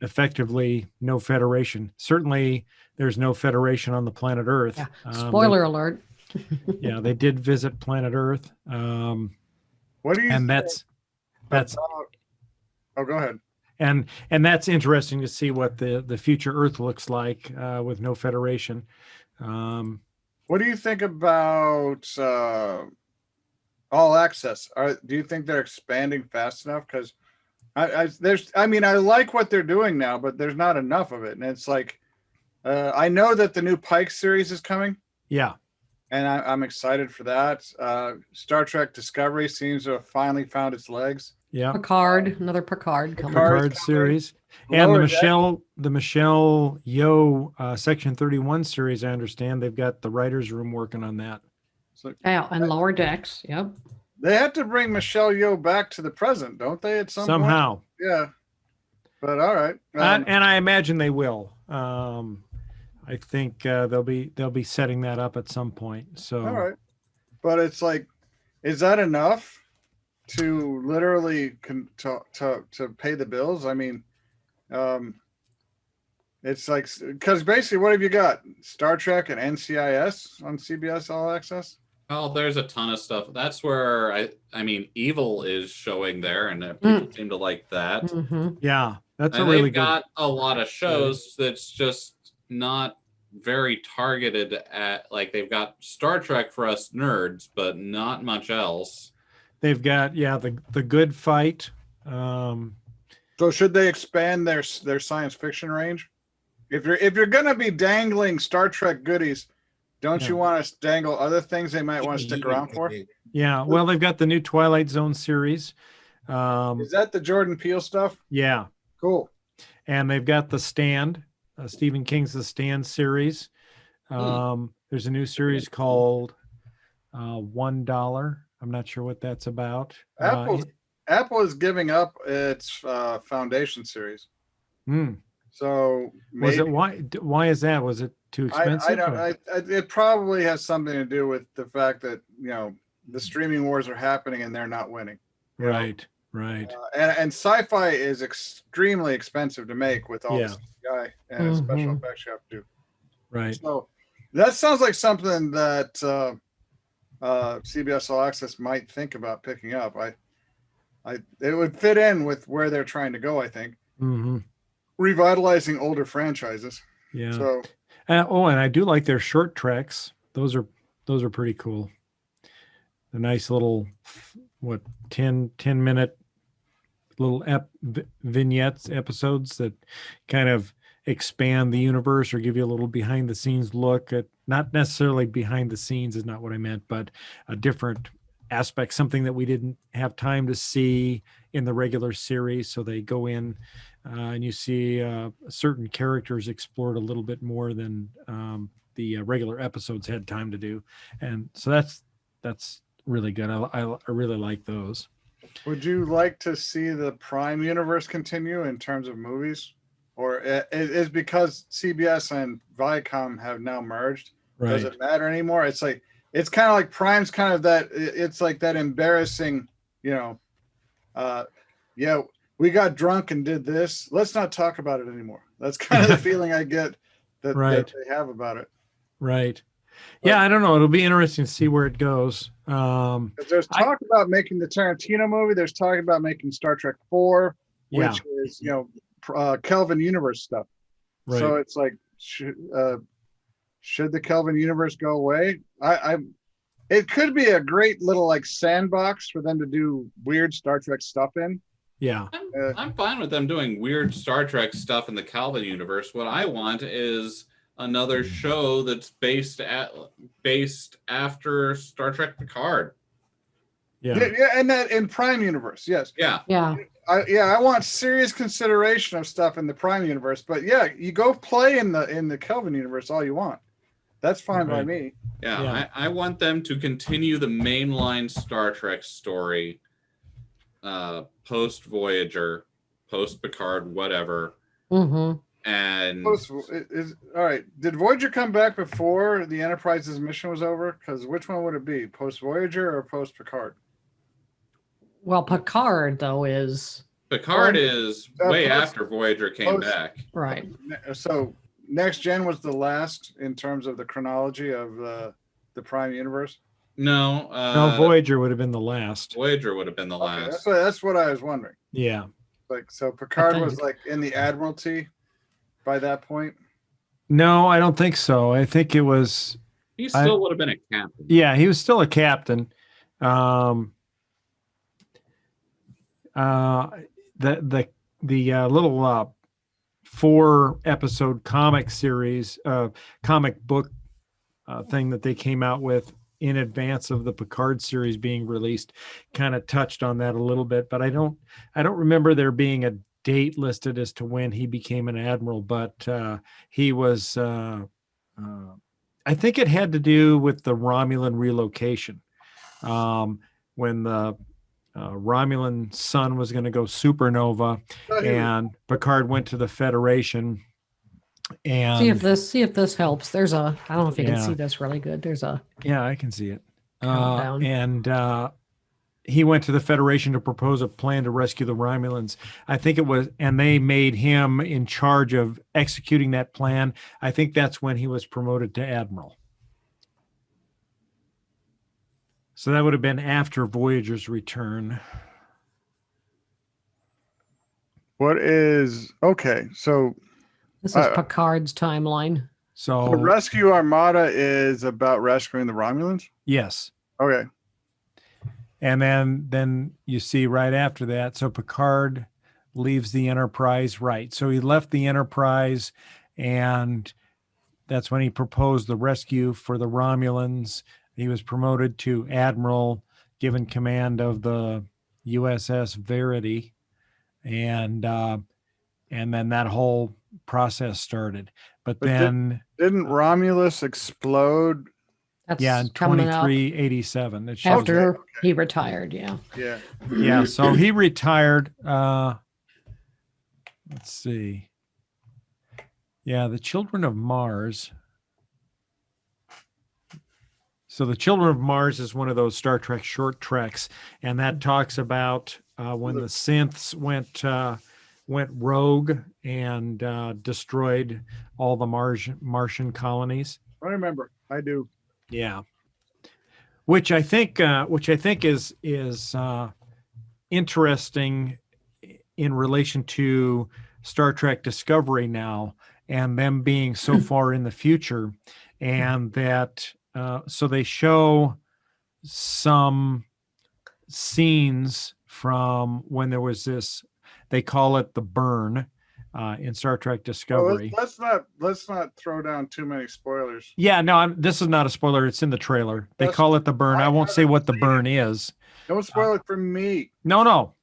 effectively no Federation. Certainly, there's no Federation on the planet Earth. Yeah. Spoiler alert. Yeah, they did visit planet Earth. What do you And think that's about- Oh, go ahead. and that's interesting to see what the future Earth looks like with no Federation. What do you think about All Access? Do you think they're expanding fast enough? Because I like what they're doing now, but there's not enough of it. And it's like, I know that the new Pike series is coming, Yeah, and I'm excited for that. Star Trek Discovery seems to have finally found its legs. yeah. Another Picard coming. Picard series and Lower the Michelle Yeoh Section 31 series. I understand they've got the writers' room working on that. So Yeah, and Lower Decks. Yep. they have to bring Michelle Yeoh back to the present, don't they? At some point? Somehow. Yeah. But all right. And I imagine they will. I think they'll be setting that up at some point. So all right. But it's like, is that enough to literally to pay the bills? I mean, it's like, because basically, what have you got? Star Trek and NCIS on CBS All Access. Oh, there's a ton of stuff. That's where I mean, Evil is showing there, and people seem to like that. Mm-hmm. yeah, that's And a really they've good. got a lot of shows that's just not very targeted at, like, they've got Star Trek for us nerds, but not much else. They've got the Good Fight. So should they expand their science fiction range? If you're gonna be dangling Star Trek goodies, don't you want to dangle other things they might want to stick around for? Yeah, well, they've got the new Twilight Zone series. Is that the Jordan Peele stuff? Yeah, Cool. and they've got The Stand, Stephen King's The Stand series. There's a new series called $1. I'm not sure what that's about. Apple is giving up its Foundation series. So Was maybe, it why is that? Was it too expensive? I don't. It probably has something to do with the fact that the streaming wars are happening and they're not winning. Right. And sci-fi is extremely expensive to make with all the CGI and special effects you have to do. Right. So that sounds like something that CBS All Access might think about picking up. It would fit in with where they're trying to go, I think. Revitalizing older franchises. Yeah. So and I do like their short treks. Those are pretty cool. The nice little 10 minute little vignettes episodes that kind of expand the universe or give you a little behind the scenes look at, not necessarily behind the scenes is not what I meant, but a different aspect, something that we didn't have time to see in the regular series. So they go in and you see certain characters explored a little bit more than the regular episodes had time to do. And so that's really good. I really like those. would you like to see the Prime universe continue in terms of movies? Or is because CBS and Viacom have now merged, does it matter anymore? It's like, it's kind of like Prime's kind of that, it's like that embarrassing, we got drunk and did this. Let's not talk about it anymore. That's kind of the feeling I get that they have about it. Right. Yeah, I don't know. It'll be interesting to see where it goes. There's talk about making the Tarantino movie. There's talk about making Star Trek 4, which is, Kelvin Universe stuff. Right. So it's like, should the Kelvin Universe go away? It could be a great little like sandbox for them to do weird Star Trek stuff in. Yeah. I'm fine with them doing weird Star Trek stuff in the Calvin universe. What I want is another show that's based after Star Trek Picard. Yeah. And that in Prime Universe, yes. Yeah. I want serious consideration of stuff in the Prime Universe, but you go play in the Kelvin Universe all you want. That's fine by me. Yeah. I want them to continue the mainline Star Trek story, post Voyager, post Picard, whatever. And All right. Did Voyager come back before the Enterprise's mission was over? Because which one would it be, post Voyager or post Picard? Well, Picard though is Picard is way post- after Voyager came post- back. Right. So Next Gen was the last in terms of the chronology of the Prime universe. No, No, Voyager would have been the last. Voyager would have been the Okay, last. that's what I was wondering. Yeah. Like, so Picard was think. like in the Admiralty by that point. No, I don't think so. I think it was. He still would have been a captain. Yeah, he was still a captain. The little 4-episode comic series, comic book thing that they came out with in advance of the Picard series being released kind of touched on that a little bit, but I don't remember there being a date listed as to when he became an admiral, but he was I think it had to do with the Romulan relocation, when the Romulan sun was going to go supernova, and Picard went to the Federation. And See if this helps. There's a, I don't know if you can Yeah. see this really good. There's a yeah, I can see it. Countdown. And he went to the Federation to propose a plan to rescue the Romulans. I think it was, and they made him in charge of executing that plan. I think that's when he was promoted to admiral. So that would have been after Voyager's return. What is okay? So this is Picard's timeline. So the Rescue Armada is about rescuing the Romulans. yes. Okay. And then you see right after that, so Picard leaves the Enterprise, right? So he left the Enterprise, and that's when he proposed the rescue for the Romulans. He was promoted to admiral, given command of the USS Verity, and then that whole process started. But then, Didn't Romulus explode? That's yeah, in coming up 2387, it shows after he retired. Yeah. Yeah. yeah, so he retired. Let's see. Yeah, the Children of Mars. So the Children of Mars is one of those Star Trek short treks, and that talks about when the synths went rogue and destroyed all the Martian colonies. I remember. I do. Yeah, which I think is interesting in relation to Star Trek Discovery now, and them being so far in the future, and that so they show some scenes from when there was this. They call it the burn in Star Trek Discovery. Well, let's not throw down too many spoilers. Yeah, no, this is not a spoiler. It's in the trailer. They That's- call it the burn. I won't say what the haven't burn is. Don't spoil it for me. No.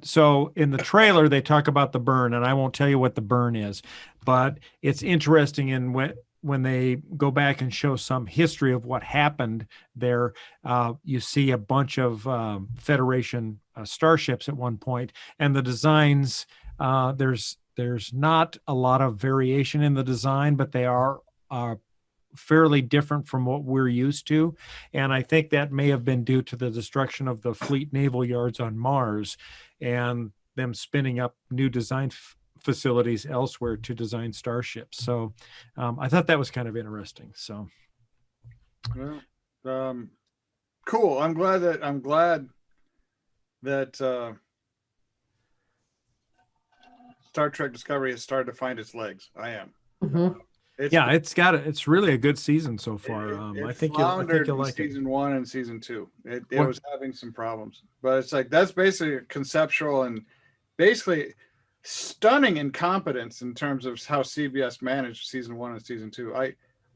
So in the trailer, they talk about the burn, and I won't tell you what the burn is. But it's interesting in when they go back and show some history of what happened there. You see a bunch of Federation starships at one point, and the designs. There's not a lot of variation in the design, but they are fairly different from what we're used to. And I think that may have been due to the destruction of the fleet naval yards on Mars and them spinning up new design facilities elsewhere to design starships. So I thought that was kind of interesting. So Well, cool. I'm glad that Star Trek Discovery has started to find its legs. I am. Mhm. it's really a good season so far. I think floundered you'll in like it. season 1 and season 2. It What- was having some problems, but it's like that's basically conceptual and basically stunning incompetence in terms of how CBS managed season 1 and season 2.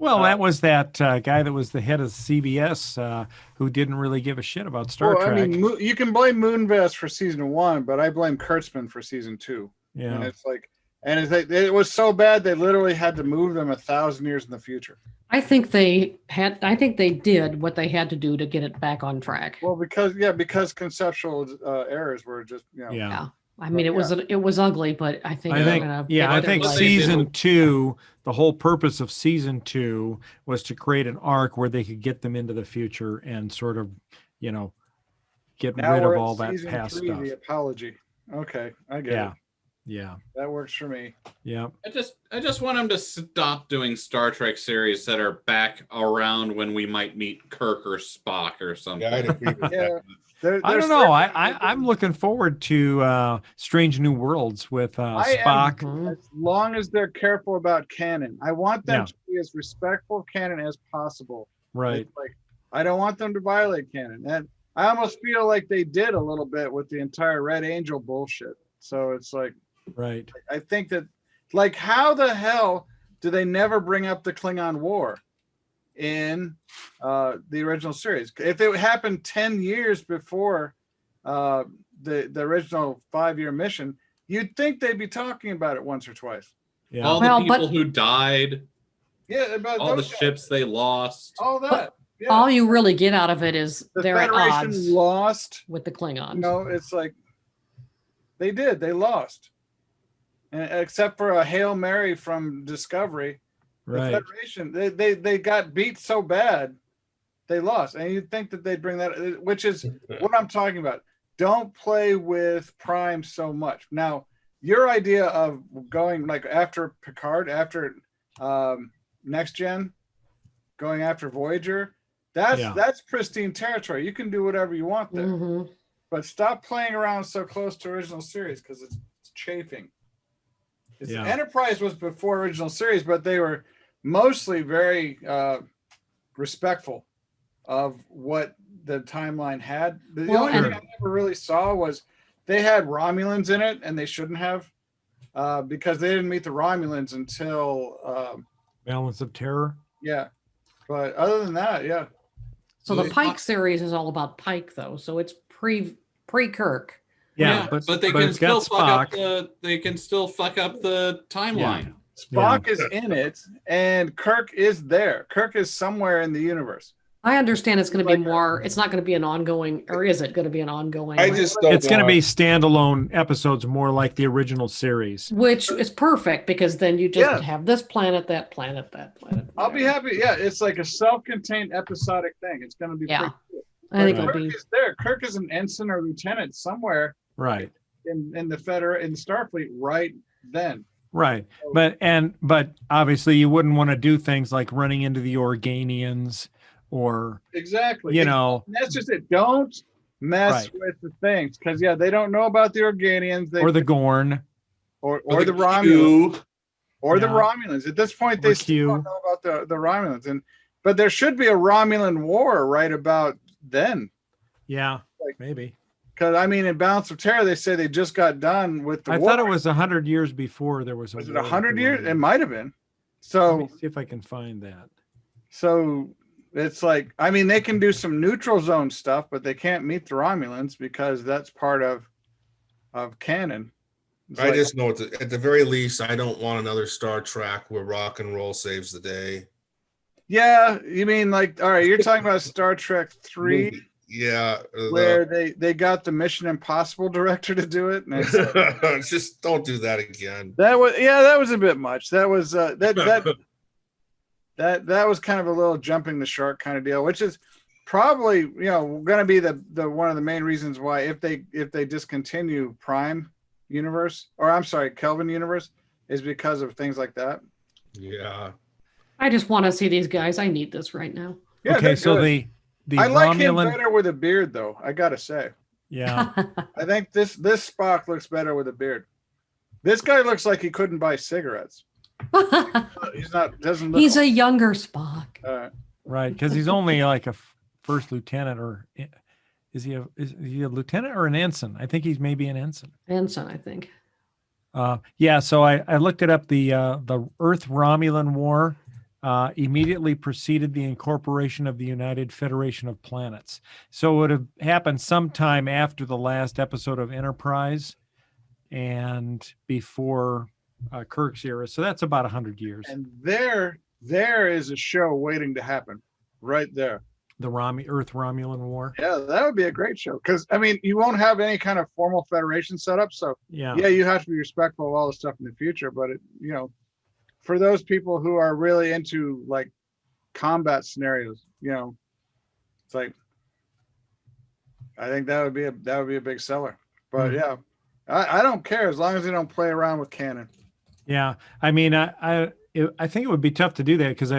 That was that guy that was the head of CBS who didn't really give a shit about Star Trek. I mean, you can blame Moonves for season 1, but I blame Kurtzman for season 2. Yeah. And it's like, it was so bad they literally had to move them 1,000 years in the future. I think they did what they had to do to get it back on track. Well, because conceptual errors were just Yeah. Yeah. I mean, it was ugly, but I think I they're think, gonna yeah, get I it think right. season 2, the whole purpose of season 2 was to create an arc where they could get them into the future and sort of, get now rid we're of at all that season past 3, stuff. the apology. Okay, I get Yeah. it. Yeah. That works for me. Yeah. I just want them to stop doing Star Trek series that are back around when we might meet Kirk or Spock or something. Yeah, I'd agree with Yeah. that. I don't know. I'm looking forward to Strange New Worlds with I am- Spock. Mhm. As long as they're careful about canon. I want them Yeah. to be as respectful of canon as possible. Right. It's like, I don't want them to violate canon. And I almost feel like they did a little bit with the entire Red Angel bullshit. So it's like, Right. I think that, like, how the hell do they never bring up the Klingon War in the original series? If it happened 10 years before the original 5-year mission, you'd think they'd be talking about it once or twice. Yeah. All Well, the people but- who died, Yeah, about all the those guys, ships they lost. all that. Yeah. All you really get out of it is The they're at Federation odds lost. with the Klingons. No, it's like they lost. And except for a Hail Mary from Discovery, the Right. Federation, they got beat so bad, they lost. And you'd think that they'd bring that, which is what I'm talking about. Don't play with Prime so much. Now, your idea of going like after Picard, after Next Gen, going after Voyager, that's pristine territory. You can do whatever you want there. Mhm. But stop playing around so close to original series because it's chafing. Yeah. Enterprise was before original series, but they were mostly very respectful of what the timeline had. The Well, only and- thing I never really saw was they had Romulans in it, and they shouldn't have because they didn't meet the Romulans until Balance of Terror. yeah. But other than that, yeah. So the Pike series is all about Pike, though. So it's pre Kirk. Yeah, but they can it's got still fuck up Spock. they can still fuck up the timeline. Spock is in it, and Kirk is there. Kirk is somewhere in the universe. I understand it's going to be Like- more. It's not going to be an ongoing, or is it going to be an ongoing? I just don't It's going to want- be standalone episodes, more like the original series. Which is perfect because then you just Yeah. have this planet, that planet, that planet. I'll be happy. Yeah, it's like a self-contained episodic thing. It's going to be Yeah. pretty cool. I think But it'll Kirk be. is there. Kirk is an ensign or lieutenant somewhere Right. in the Starfleet right then. Right. But obviously you wouldn't want to do things like running into the Organians or, Exactly. you know, And that's just it. Don't mess Right. with the things because they don't know about the Organians. They or the Gorn. or Or the the Romulans. Q. Or the Yeah. Romulans. At this point, Or they still Q. don't know about the Romulans. But there should be a Romulan war right about then. Yeah, Like- maybe. Because I mean, in Balance of Terror, they say they just got done with the I war. thought it was 100 years before there was a Was it war with 100 the years? It Romulans. might have been. Let So me see if I can find that. it's like, I mean, they can do some neutral zone stuff, but they can't meet the Romulans because that's part of canon. It's I like- just know at the very least, I don't want another Star Trek where rock and roll saves the day. yeah, you mean like, all right, you're talking about Star Trek 3, Yeah. where they got the Mission Impossible director to do it. And it's like, Just don't do that again. that was a bit much. That was that was kind of a little jumping the shark kind of deal, which is probably going to be the one of the main reasons why if they discontinue Prime universe, or I'm sorry, Kelvin universe, is because of things like that. Yeah. I just want to see these guys. I need this right now. Yeah, Okay, they're so good. the I like him Romulan, better with a beard, though. I gotta say, yeah, I think this Spock looks better with a beard. This guy looks like he couldn't buy cigarettes. He's not. Doesn't look. He's a younger Spock. right, because he's only like a first lieutenant, or is he a lieutenant or an ensign? I think he's maybe an ensign. Ensign, I think. Yeah, so I looked it up. The Earth Romulan War immediately preceded the incorporation of the United Federation of Planets. So it would have happened sometime after the last episode of Enterprise and before Kirk's era. So that's about 100 years. And there is a show waiting to happen, right there. The Earth Romulan War. Yeah, that would be a great show because I mean, you won't have any kind of formal Federation setup, so Yeah. yeah, you have to be respectful of all the stuff in the future. But for those people who are really into like combat scenarios, it's like I think that would be a big seller. But Mhm. yeah, I don't care as long as they don't play around with canon. Yeah, I mean, I think it would be tough to do that because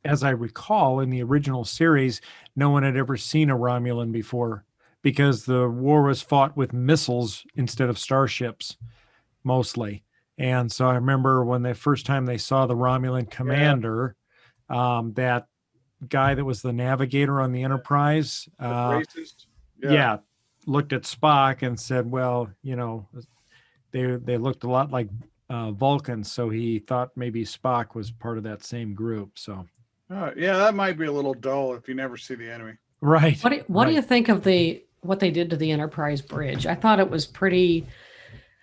as I recall, in the original series, no one had ever seen a Romulan before because the war was fought with missiles instead of starships, mostly. And so I remember when the first time they saw the Romulan commander, that guy that was the navigator on the Enterprise, The racist. yeah, looked at Spock and said, well, they looked a lot like Vulcans, so he thought maybe Spock was part of that same group. So, Yeah, that might be a little dull if you never see the enemy. right. What do you think of what they did to the Enterprise bridge? I thought it was pretty.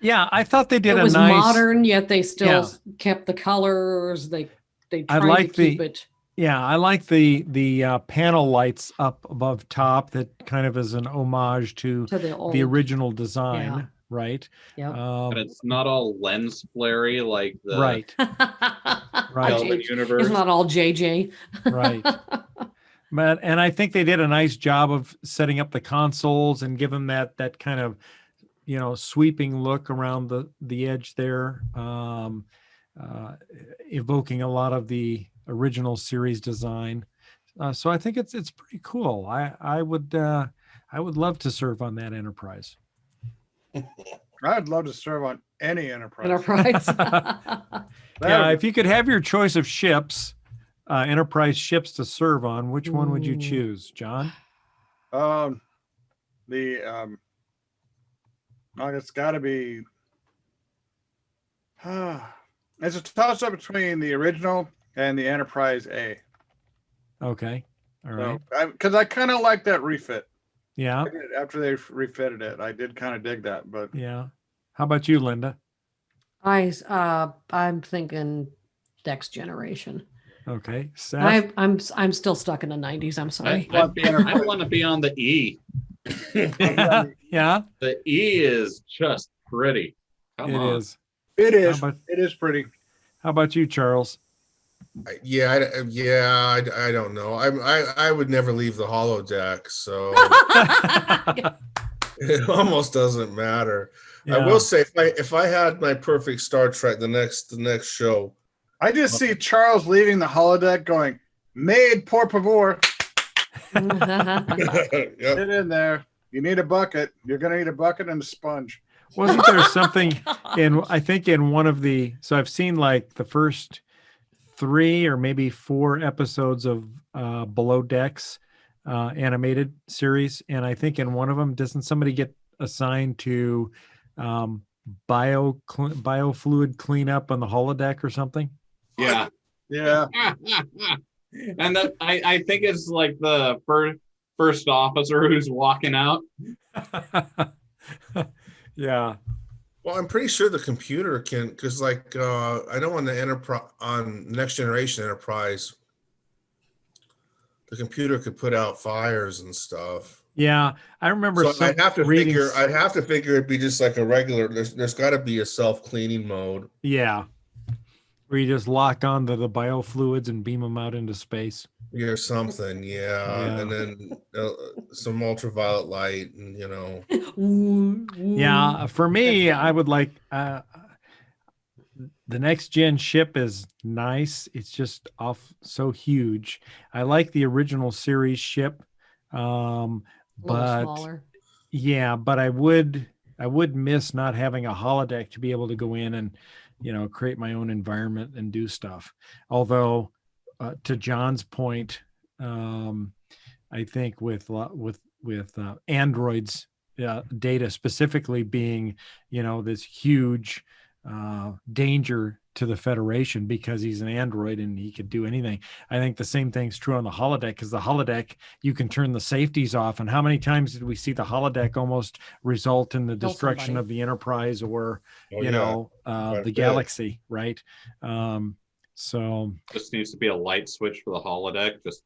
Yeah, I thought they did It a was nice. modern, yet they still kept the colors. They tried like to keep it. Yeah, I like the panel lights up above top that kind of is an homage to the old, the original design, right? Yeah. And it's not all lens flary like the Right. Right. Kelvin universe. It's not all JJ. Right. And I think they did a nice job of setting up the consoles and give them that kind of sweeping look around the edge there, evoking a lot of the original series design. So I think it's pretty cool. I would love to serve on that Enterprise. I'd love to serve on any Enterprise. Yeah, if you could have your choice of ships, Enterprise ships to serve on, which one would you choose, John? It's got to be. It's a toss up between the original and the Enterprise A. Okay, all right. Because I kind of like that refit. Yeah. After they refitted it, I did kind of dig that. But yeah, how about you, Linda? I'm thinking Next Generation. Okay, Seth? I'm still stuck in the 90s. I'm sorry. I want to be on the E. Yeah. The E is just pretty. Come on. It is. It is pretty. How about you, Charles? I don't know. I would never leave the holodeck, so it almost doesn't matter. Yeah. I will say, if I had my perfect Star Trek, the next show, I just see Charles leaving the holodeck, going, "Maid, por favor." Yep. Get in there. You need a bucket. You're gonna need a bucket and a sponge. Wasn't there something I think in one of so I've seen like the first 3 or maybe 4 episodes of Below Decks animated series, and I think in one of them, doesn't somebody get assigned to biofluid cleanup on the holodeck or something? Yeah. And that I think it's like the first officer who's walking out. Yeah. Well, I'm pretty sure the computer can, because like I know on the on Next Generation Enterprise, the computer could put out fires and stuff. Yeah, I remember. So I'd have to figure it'd be just like a regular. There's got to be a self-cleaning mode. Yeah, where you just lock onto the biofluids and beam them out into space. Yeah, something. Yeah. And then some ultraviolet light, and Yeah, for me, I would like the next gen ship is nice. It's just so huge. I like the original series ship, but smaller. Yeah, but I would miss not having a holodeck to be able to go in and create my own environment and do stuff. Although to John's point, I think with androids data specifically being this huge danger to the Federation because he's an android and he could do anything. I think the same thing's true on the holodeck, because the holodeck, you can turn the safeties off. And how many times did we see the holodeck almost result in the destruction of the Enterprise or the galaxy, right? So just needs to be a light switch for the holodeck. Just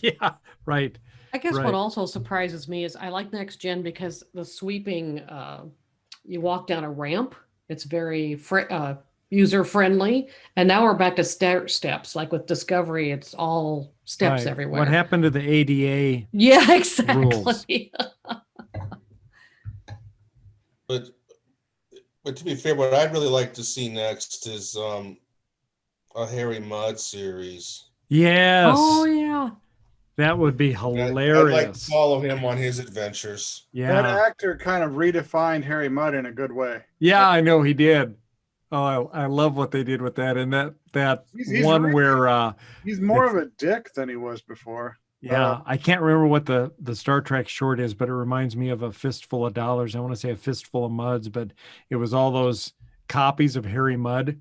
yeah, right. I guess what also surprises me is I like Next Gen because the sweeping, you walk down a ramp. It's very user friendly. And now we're back to steps. Like with Discovery, it's all steps everywhere. What happened to the ADA? Yeah, exactly. Rules? But to be fair, what I'd really like to see next is a Harry Mudd series. Yes. Oh yeah. That would be I'd like to hilarious. follow him on his adventures. That Yeah. actor kind of redefined Harry Mudd in a good way. Yeah, I know he did. Oh, I love what they did with that. And that He's one really- where He's more of a dick than he was before. yeah, I can't remember what the Star Trek short is, but it reminds me of A Fistful of Dollars. I want to say A Fistful of Muds, but it was all those copies of Harry Mudd.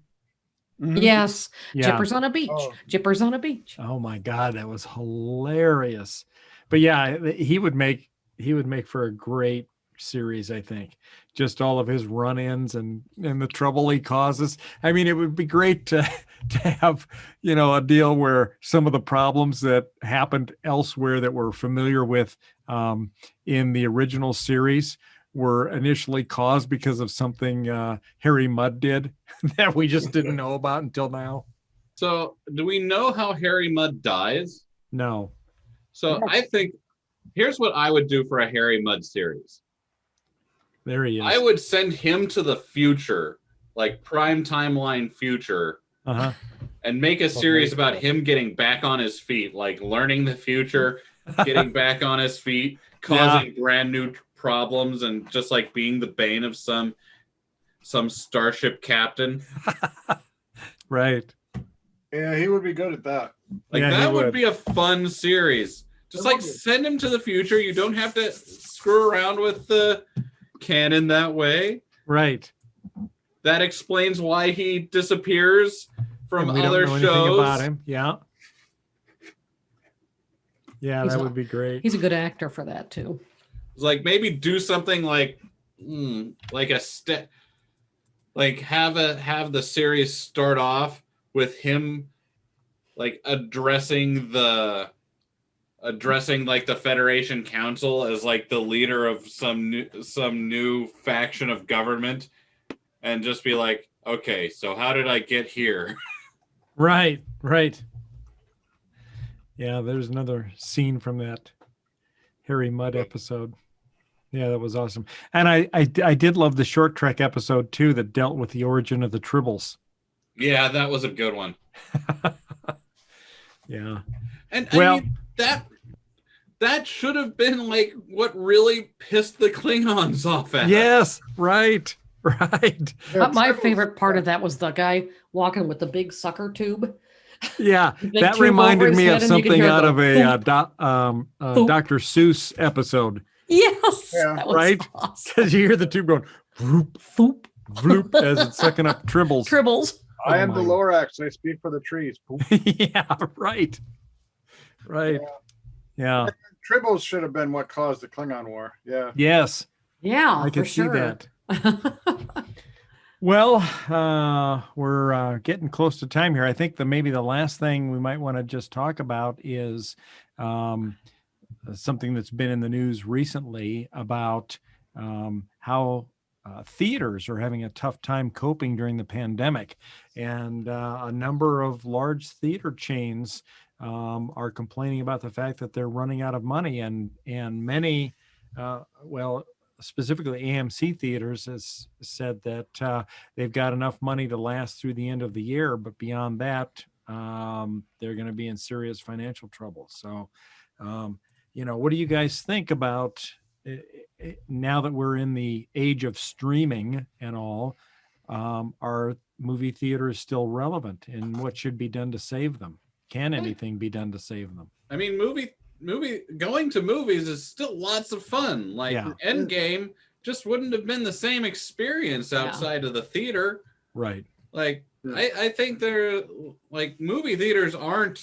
Mhm. Yes. Yeah. Jippers on a beach. Oh. Jippers on a beach. Oh my God, that was hilarious. But yeah, he would make for a great series, I think. Just all of his run-ins and the trouble he causes. I mean, it would be great to have, a deal where some of the problems that happened elsewhere that we're familiar with in the original series were initially caused because of something Harry Mudd did that we just didn't know about until now. So, do we know how Harry Mudd dies? No. So, I think here's what I would do for a Harry Mudd series. There he is. I would send him to the future, like prime timeline future, Uh-huh. and make a series about him getting back on his feet, like learning the future, getting back on his feet, causing brand new problems, and just like being the bane of some starship captain. Right. Yeah, he would be good at that. Like Yeah, he that would would. be a fun series. Just It like would be. send him to the future. You don't have to screw around with the canon that way. Right. That explains why he disappears from And we other don't know shows. anything about him. Yeah. Yeah, He's that a- would be great. He's a good actor for that too. It's like maybe do something like a step, like have the series start off with him like addressing like the Federation Council as like the leader of some new faction of government, and just be like, okay, so how did I get here? Right. Right. Yeah, there's another scene from that Harry Mudd episode. Yeah, that was awesome. And I did love the Short Trek episode too that dealt with the origin of the Tribbles. Yeah, that was a good one. Yeah. And Well- I mean, that should have been like what really pissed the Klingons off at us. Yes, right. Right. Yeah, My Tribbles- favorite part of that was the guy walking with the big sucker tube. Yeah, Big that tube over reminded his me head of and you can something hear out the of a boop. Dr. Seuss episode. Yes, Yeah. that was Right? awesome. Because you hear the tube going vroop, vroop, vroop as it's sucking up Tribbles. Tribbles. I am Oh the my- Lorax. I speak for the trees. Poop. Yeah, right. Right. Yeah. Tribbles should have been what caused the Klingon War. Yeah. Yes, Yeah, I for can see sure. that. Well, we're getting close to time here. I think maybe the last thing we might want to just talk about is something that's been in the news recently about how theaters are having a tough time coping during the pandemic. And a number of large theater chains are complaining about the fact that they're running out of money. And many, specifically AMC Theaters has said that they've got enough money to last through the end of the year, but beyond that, they're going to be in serious financial trouble. So, what do you guys think about now that we're in the age of streaming and all? Are movie theaters still relevant, and what should be done to save them? Can anything be done to save them? I mean, going to movies is still lots of fun. Like Yeah. Endgame just wouldn't have been the same experience Yeah. outside of the theater. Right. Like Yeah. I think they're like movie theaters aren't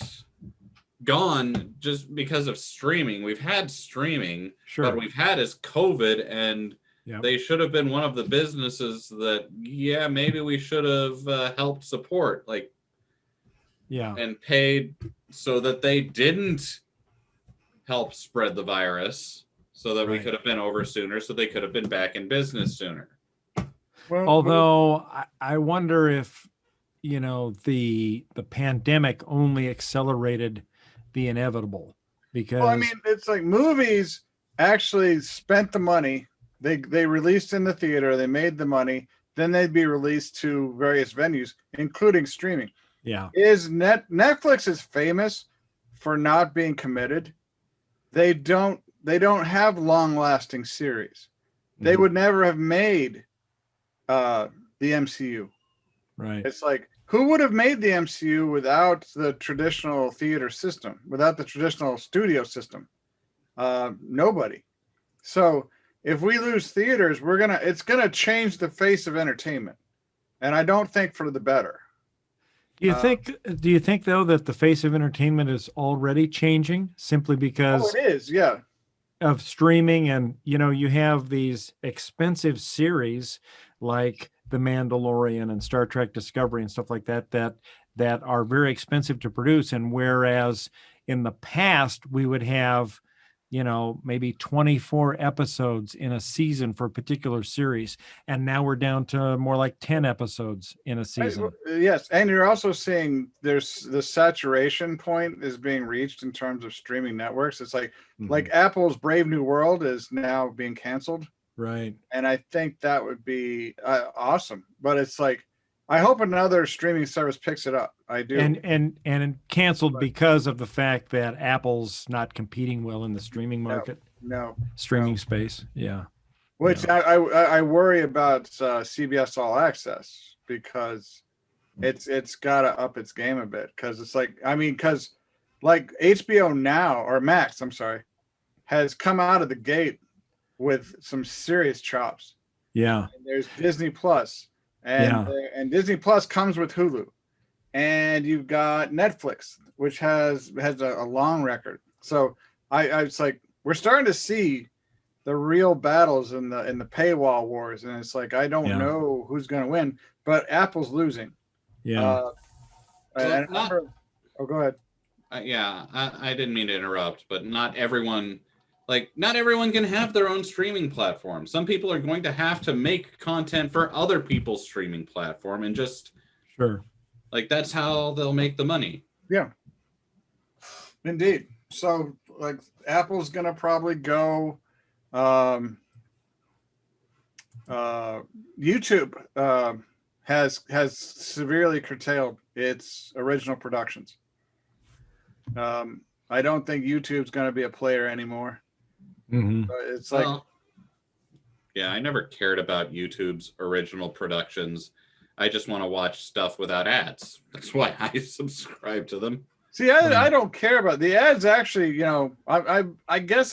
gone just because of streaming. We've had streaming, Sure. but we've had is COVID, and Yep. they should have been one of the businesses that maybe we should have helped support, like, Yeah. and paid so that they didn't help spread the virus, so that we Right. could have been over sooner, so they could have been back in business sooner. Well, Although I wonder if, the pandemic only accelerated the inevitable because well, I mean, it's like movies actually spent the money They released in the theater, they made the money, then they'd be released to various venues, including streaming. Yeah. Netflix is famous for not being committed. They don't have long-lasting series. They Mhm. would never have made the MCU. Right. It's like, who would have made the MCU without the traditional theater system, without the traditional studio system? Nobody. So if we lose theaters, it's gonna change the face of entertainment, and I don't think for the better. Do you think though that the face of entertainment is already changing simply because It is, yeah. of streaming? And you have these expensive series like The Mandalorian and Star Trek Discovery and stuff like that are very expensive to produce. And whereas in the past we would have maybe 24 episodes in a season for a particular series, and now we're down to more like 10 episodes in a season. Yes, and you're also seeing there's the saturation point is being reached in terms of streaming networks. It's like Apple's Brave New World is now being canceled, right? And I think that would be awesome. But it's like, I hope another streaming service picks it up. I do. And canceled because of the fact that Apple's not competing well in the streaming market. Streaming space. Yeah. Which I worry about CBS All Access, because it's got to up its game a bit, because it's like, because like HBO Now, or Max, I'm sorry, has come out of the gate with some serious chops. Yeah. And there's Disney Plus. And Disney Plus comes with Hulu, and you've got Netflix, which has a long record. So it's like we're starting to see the real battles in the paywall wars, and it's like I don't know who's going to win, but Apple's losing. Yeah. Go ahead. I didn't mean to interrupt, but not everyone can have their own streaming platform. Some people are going to have to make content for other people's streaming platform, and just that's how they'll make the money. Yeah, indeed. So like Apple's gonna probably go. YouTube has severely curtailed its original productions. I don't think YouTube's going to be a player anymore. It's like, I never cared about YouTube's original productions. I just want to watch stuff without ads. That's why I subscribe to them. See, I don't care about the ads. Actually, I guess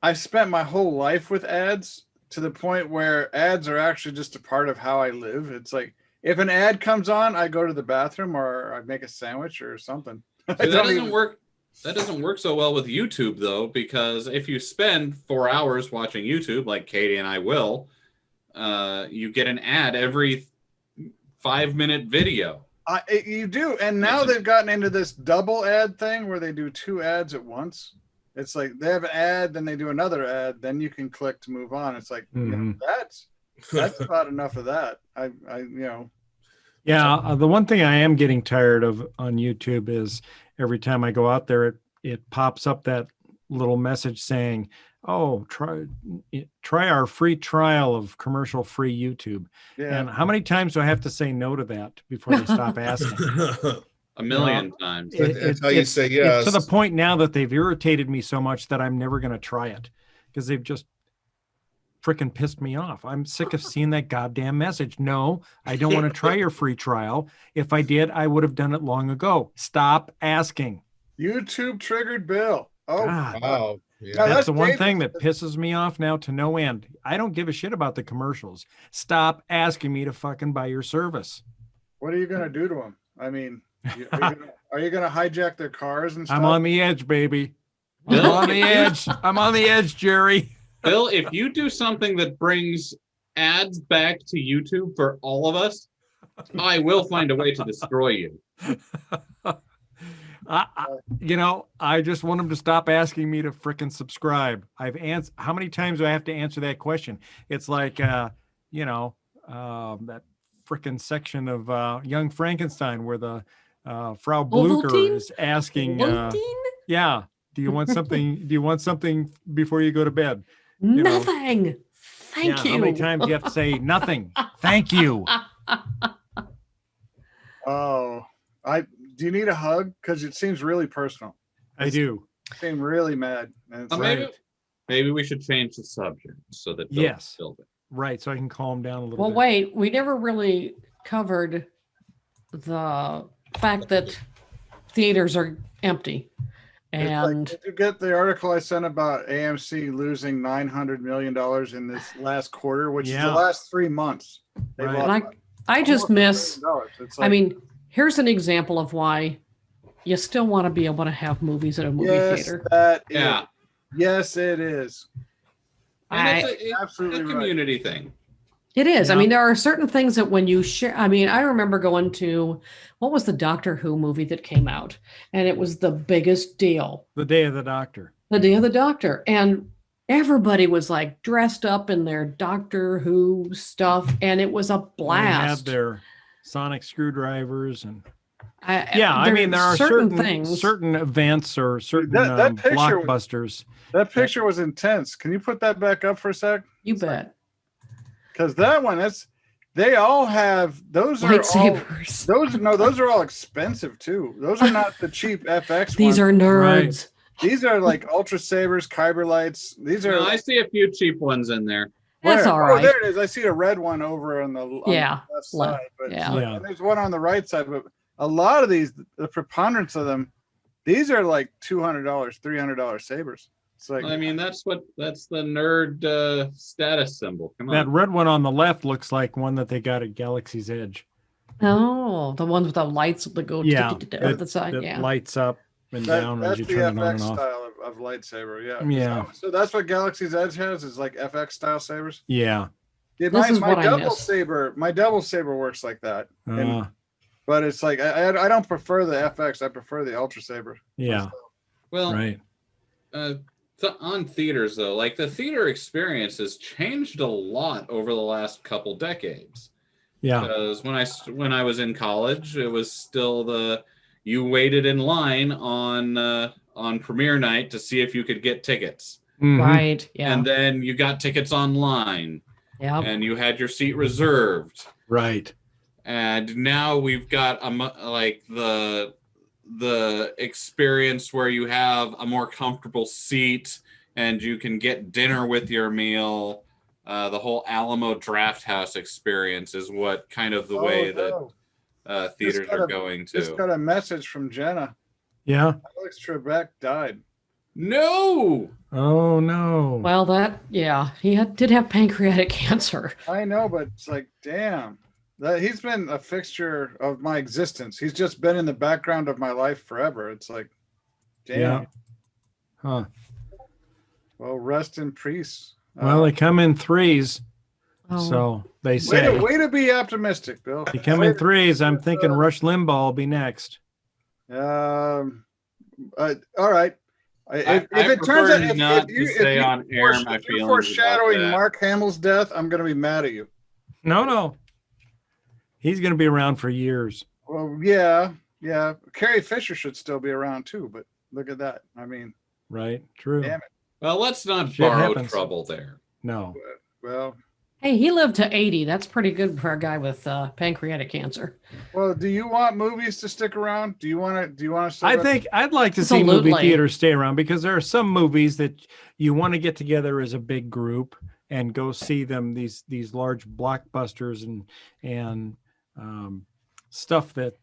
I've spent my whole life with ads, to the point where ads are actually just a part of how I live. It's like, if an ad comes on, I go to the bathroom, or I make a sandwich or something. That doesn't work. That doesn't work so well with YouTube, though, because if you spend 4 hours watching YouTube, like Katie and I will, you get an ad every 5-minute video. You do, and now they've gotten into this double ad thing where they do 2 ads at once. It's like they have an ad, then they do another ad, then you can click to move on. It's like that's about enough of that. Yeah, the one thing I am getting tired of on YouTube is every time I go out there, it pops up that little message saying, "Oh, try our free trial of commercial-free YouTube." Yeah. And how many times do I have to say no to that before they stop asking? A million times. That's how you say yes. It's to the point now that they've irritated me so much that I'm never going to try it, because they've just freaking pissed me off. I'm sick of seeing that goddamn message. No, I don't want to try your free trial. If I did, I would have done it long ago. Stop asking. YouTube triggered Bill. Oh, God. Wow. Yeah. No, That's the one thing that pisses me off now to no end. I don't give a shit about the commercials. Stop asking me to fucking buy your service. What are you going to do to them? I mean, are you going to hijack their cars and stuff? I'm on the edge, baby. I'm on the edge. I'm on the edge, Jerry. Bill, if you do something that brings ads back to YouTube for all of us, I will find a way to destroy you. I just want them to stop asking me to frickin' subscribe. How many times do I have to answer that question? It's like, that frickin' section of Young Frankenstein where the Frau Blucher Ovaltine? is asking, Ovaltine? do you want something? Do you want something before you go to bed? know. Nothing. Thank you. How many times do you have to say nothing? Thank you. Oh, do you need a hug? Because it seems really personal. I do. I seem really mad. And it's Maybe we should change the subject so that they'll Yes. build it. Right, so I can calm down a little Well, bit. wait, we never really covered the fact that theaters are empty. And did you get the article I sent about AMC losing $900 million in this last quarter, which is the last 3 months? They Right. lost I just miss, $1 million. It's I mean, here's an example of why you still want to be able to have movies at a movie theater. Yeah. Yes, it is. And it's absolutely a community thing. It is. Yeah. I mean, there are certain things that when you share, I mean, I remember going to, what was the Doctor Who movie that came out? And it was the biggest deal. The Day of the Doctor. The Day of the Doctor. And everybody was like dressed up in their Doctor Who stuff. And it was a blast. They had their sonic screwdrivers and I mean, there are certain things. certain events or certain that picture blockbusters. That picture was intense. Can you put that back up for a sec? You bet. Because that one, they all have those lightsabers. Those are all expensive too. Those are not the cheap FX These ones. are nerds. Right. These are like Ultra Sabers, Kyber lights. These are. I see a few cheap ones in there. That's all right. Oh, there it is. I see a red one over on the left side. But and there's one on the right side. But a lot of these, the preponderance of them, these are like $200, $300 sabers. It's like, I mean, that's the nerd status symbol. Come on. That red one on the left looks like one that they got at Galaxy's Edge. Oh, the ones with the lights that go to the side. That Yeah. lights up and down as you turn it on FX and off. style of lightsaber. Yeah. Yeah. So that's what Galaxy's Edge has, is like FX style sabers. Yeah. Yeah, This is my what I double miss. saber. My double saber works like that. But it's like I don't prefer the FX. I prefer the Ultra Saber. Yeah. Well, right. On theaters though, like the theater experience has changed a lot over the last couple decades. Yeah. Because when I was in college, it was still you waited in line on premiere night to see if you could get tickets. Mhm. Right. Yeah. And then you got tickets online. Yeah. And you had your seat reserved. Right. And now we've got like the experience where you have a more comfortable seat and you can get dinner with your meal. The whole Alamo Draft House experience is what kind of the way that theaters are going to. Just got a message from Jenna. Yeah. Alex Trebek died. No. Oh no. Well, he did have pancreatic cancer. I know, but it's like, damn. He's been a fixture of my existence. He's just been in the background of my life forever. It's like, damn. Yeah. Huh. Well, rest in peace. Well, they come in threes. Oh. So they say. Way to be optimistic, Bill. They come in threes. I'm thinking Rush Limbaugh will be next. All right. If I it turns out not to say on air my if you're feelings foreshadowing about that. Mark Hamill's death, I'm going to be mad at you. No. He's going to be around for years. Well, yeah. Carrie Fisher should still be around too, but look at that. I mean, Right. True. damn it. Well, let's not Shit borrow happens. trouble there. No. Well, Hey, he lived to 80. That's pretty good for a guy with pancreatic cancer. do you want movies to stick around? Do you want to? I think I'd like to see movie Absolutely. theaters stay around because there are some movies that you want to get together as a big group and go see them. These large blockbusters and stuff that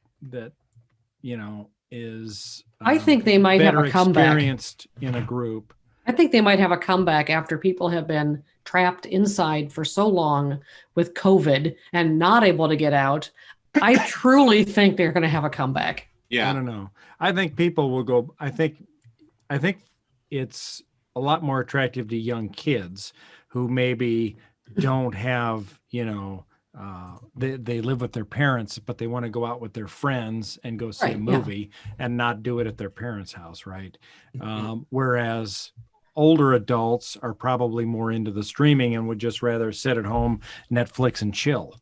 is. I think they might have better a comeback. experienced in a group. I think they might have a comeback after people have been trapped inside for so long with COVID and not able to get out. I truly think they're going to have a comeback. I Yeah. don't know. I think people will go. I think it's a lot more attractive to young kids who maybe don't have, they live with their parents, but they want to go out with their friends and go see Right, a yeah. movie and not do it at their parents' house, right? Whereas older adults are probably more into the streaming and would just rather sit at home, Netflix, and chill.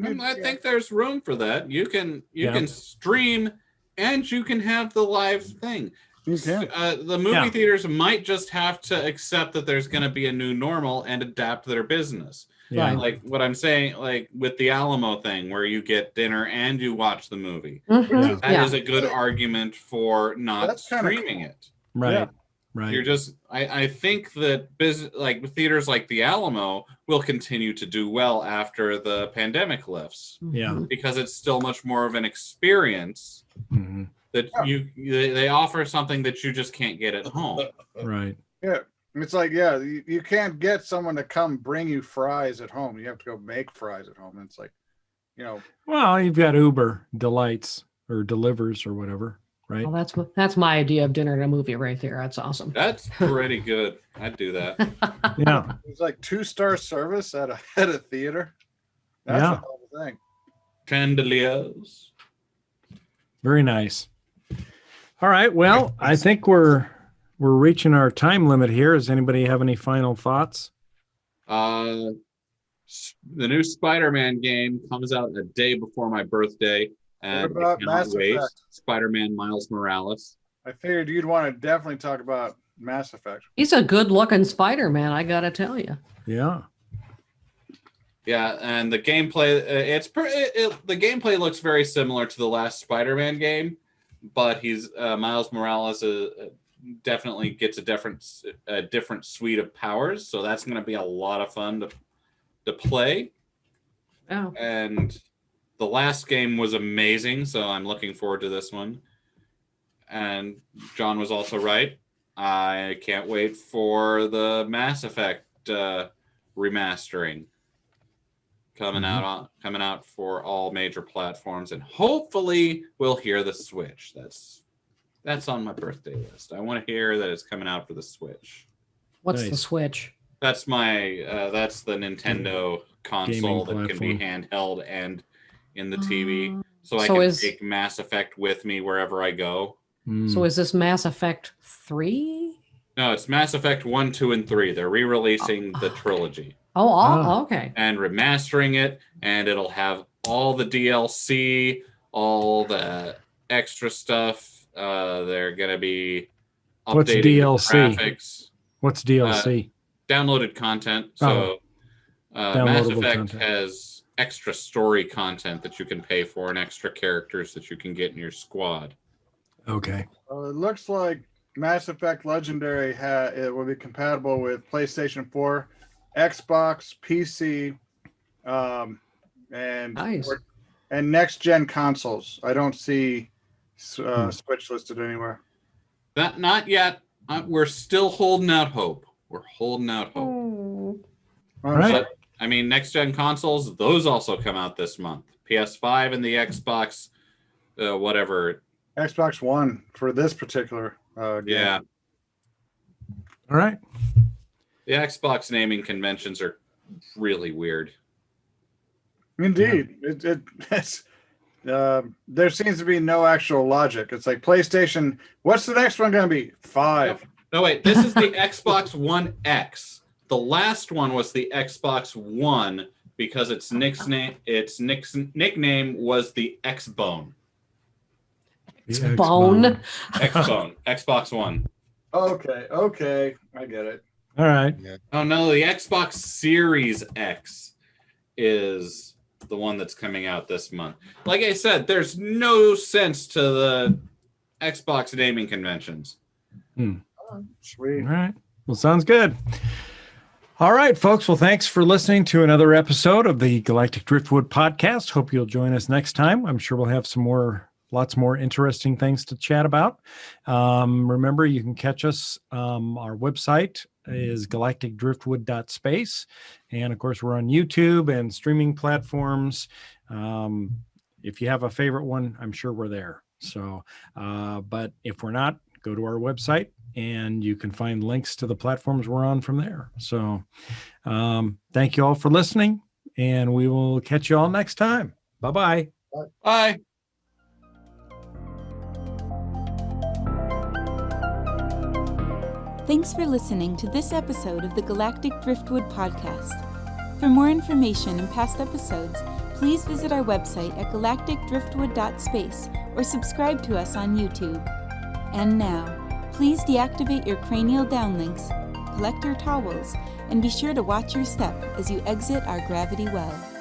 I think there's room for that. You can Yeah. stream and you can have the live thing. You can. The movie Yeah. theaters might just have to accept that there's going to be a new normal and adapt their business. Yeah. Right. Like what I'm saying, like with the Alamo thing, where you get dinner and you watch the movie. Mhm. That is a good argument for not That's kinda streaming cool. it. Right. Yeah. Right. You're just, I think that like theaters like the Alamo will continue to do well after the pandemic lifts Yeah. because it's still much more of an experience Mhm. that they offer something that you just can't get at home. Right. Yeah. It's like, yeah, you can't get someone to come bring you fries at home. You have to go make fries at home. And it's like, you know, Well, you've got Uber Delights or Delivers or whatever, right? Well, that's my idea of dinner and a movie right there. That's awesome. That's pretty good. I'd do that. Yeah. it's like 2-star service at a theater. That's Yeah. a hell of a thing. Chandeliers. Very nice. All right. Well, I think we're reaching our time limit here. Does anybody have any final thoughts? The new Spider-Man game comes out a day before my birthday, and What about I cannot Mass wait. Effect? Spider-Man Miles Morales. I figured you'd want to definitely talk about Mass Effect. He's a good-looking Spider-Man, I gotta tell you. Yeah. Yeah, and the gameplay the gameplay looks very similar to the last Spider-Man game, but he's Miles Morales definitely gets a different suite of powers, so that's going to be a lot of fun to play. Oh. And the last game was amazing, so I'm looking forward to this one. And John was also right. I can't wait for the Mass Effect remastering coming out for all major platforms, and hopefully we'll hear the Switch. That's on my birthday list. I want to hear that it's coming out for the Switch. What's the Nice. Switch? That's that's the Nintendo console that can be platform. handheld and in the TV, so I So can is- take Mass Effect with me wherever I go. So is this Mass Effect 3? No, it's Mass Effect 1, 2, and 3. They're re-releasing the trilogy Okay. and remastering it, and it'll have all the DLC, all the extra stuff. They're gonna be updating What's the DLC? graphics, What's DLC? downloaded content. So Mass Downloadable Effect content. has extra story content that you can pay for and extra characters that you can get in your squad. Okay. It looks like Mass Effect Legendary it will be compatible with PlayStation 4, Xbox, PC, and Nice. and next gen consoles. I don't see Switch listed anywhere. Not yet. We're still holding out hope. We're holding out hope. Oh. Right. But I mean, next gen consoles, those also come out this month. PS5 and the Xbox, whatever. Xbox One for this particular game. Yeah, All right. the Xbox naming conventions are really weird. Indeed, it's there seems to be no actual logic. It's like PlayStation. What's the next one going to be? 5. No, wait. This is the Xbox One X. The last one was the Xbox One because its nickname was the X-Bone. The Bone. X-Bone. Xbox One. Okay, I get it. All right. Oh no, the Xbox Series X is the one that's coming out this month. Like I said, there's no sense to the Xbox naming conventions. Sweet. All right. Well, sounds good. All right, folks. Well, thanks for listening to another episode of the Galactic Driftwood podcast. Hope you'll join us next time. I'm sure we'll have lots more interesting things to chat about. Remember, you can catch us. Our website is galacticdriftwood.space. And of course, we're on YouTube and streaming platforms. If you have a favorite one, I'm sure we're there. So, but if we're not, go to our website and you can find links to the platforms we're on from there. So thank you all for listening, and we will catch you all next time. Bye-bye. Bye. Thanks for listening to this episode of the Galactic Driftwood podcast. For more information and past episodes, please visit our website at galacticdriftwood.space or subscribe to us on YouTube. And now, Please deactivate your cranial downlinks, collect your towels, and be sure to watch your step as you exit our gravity well.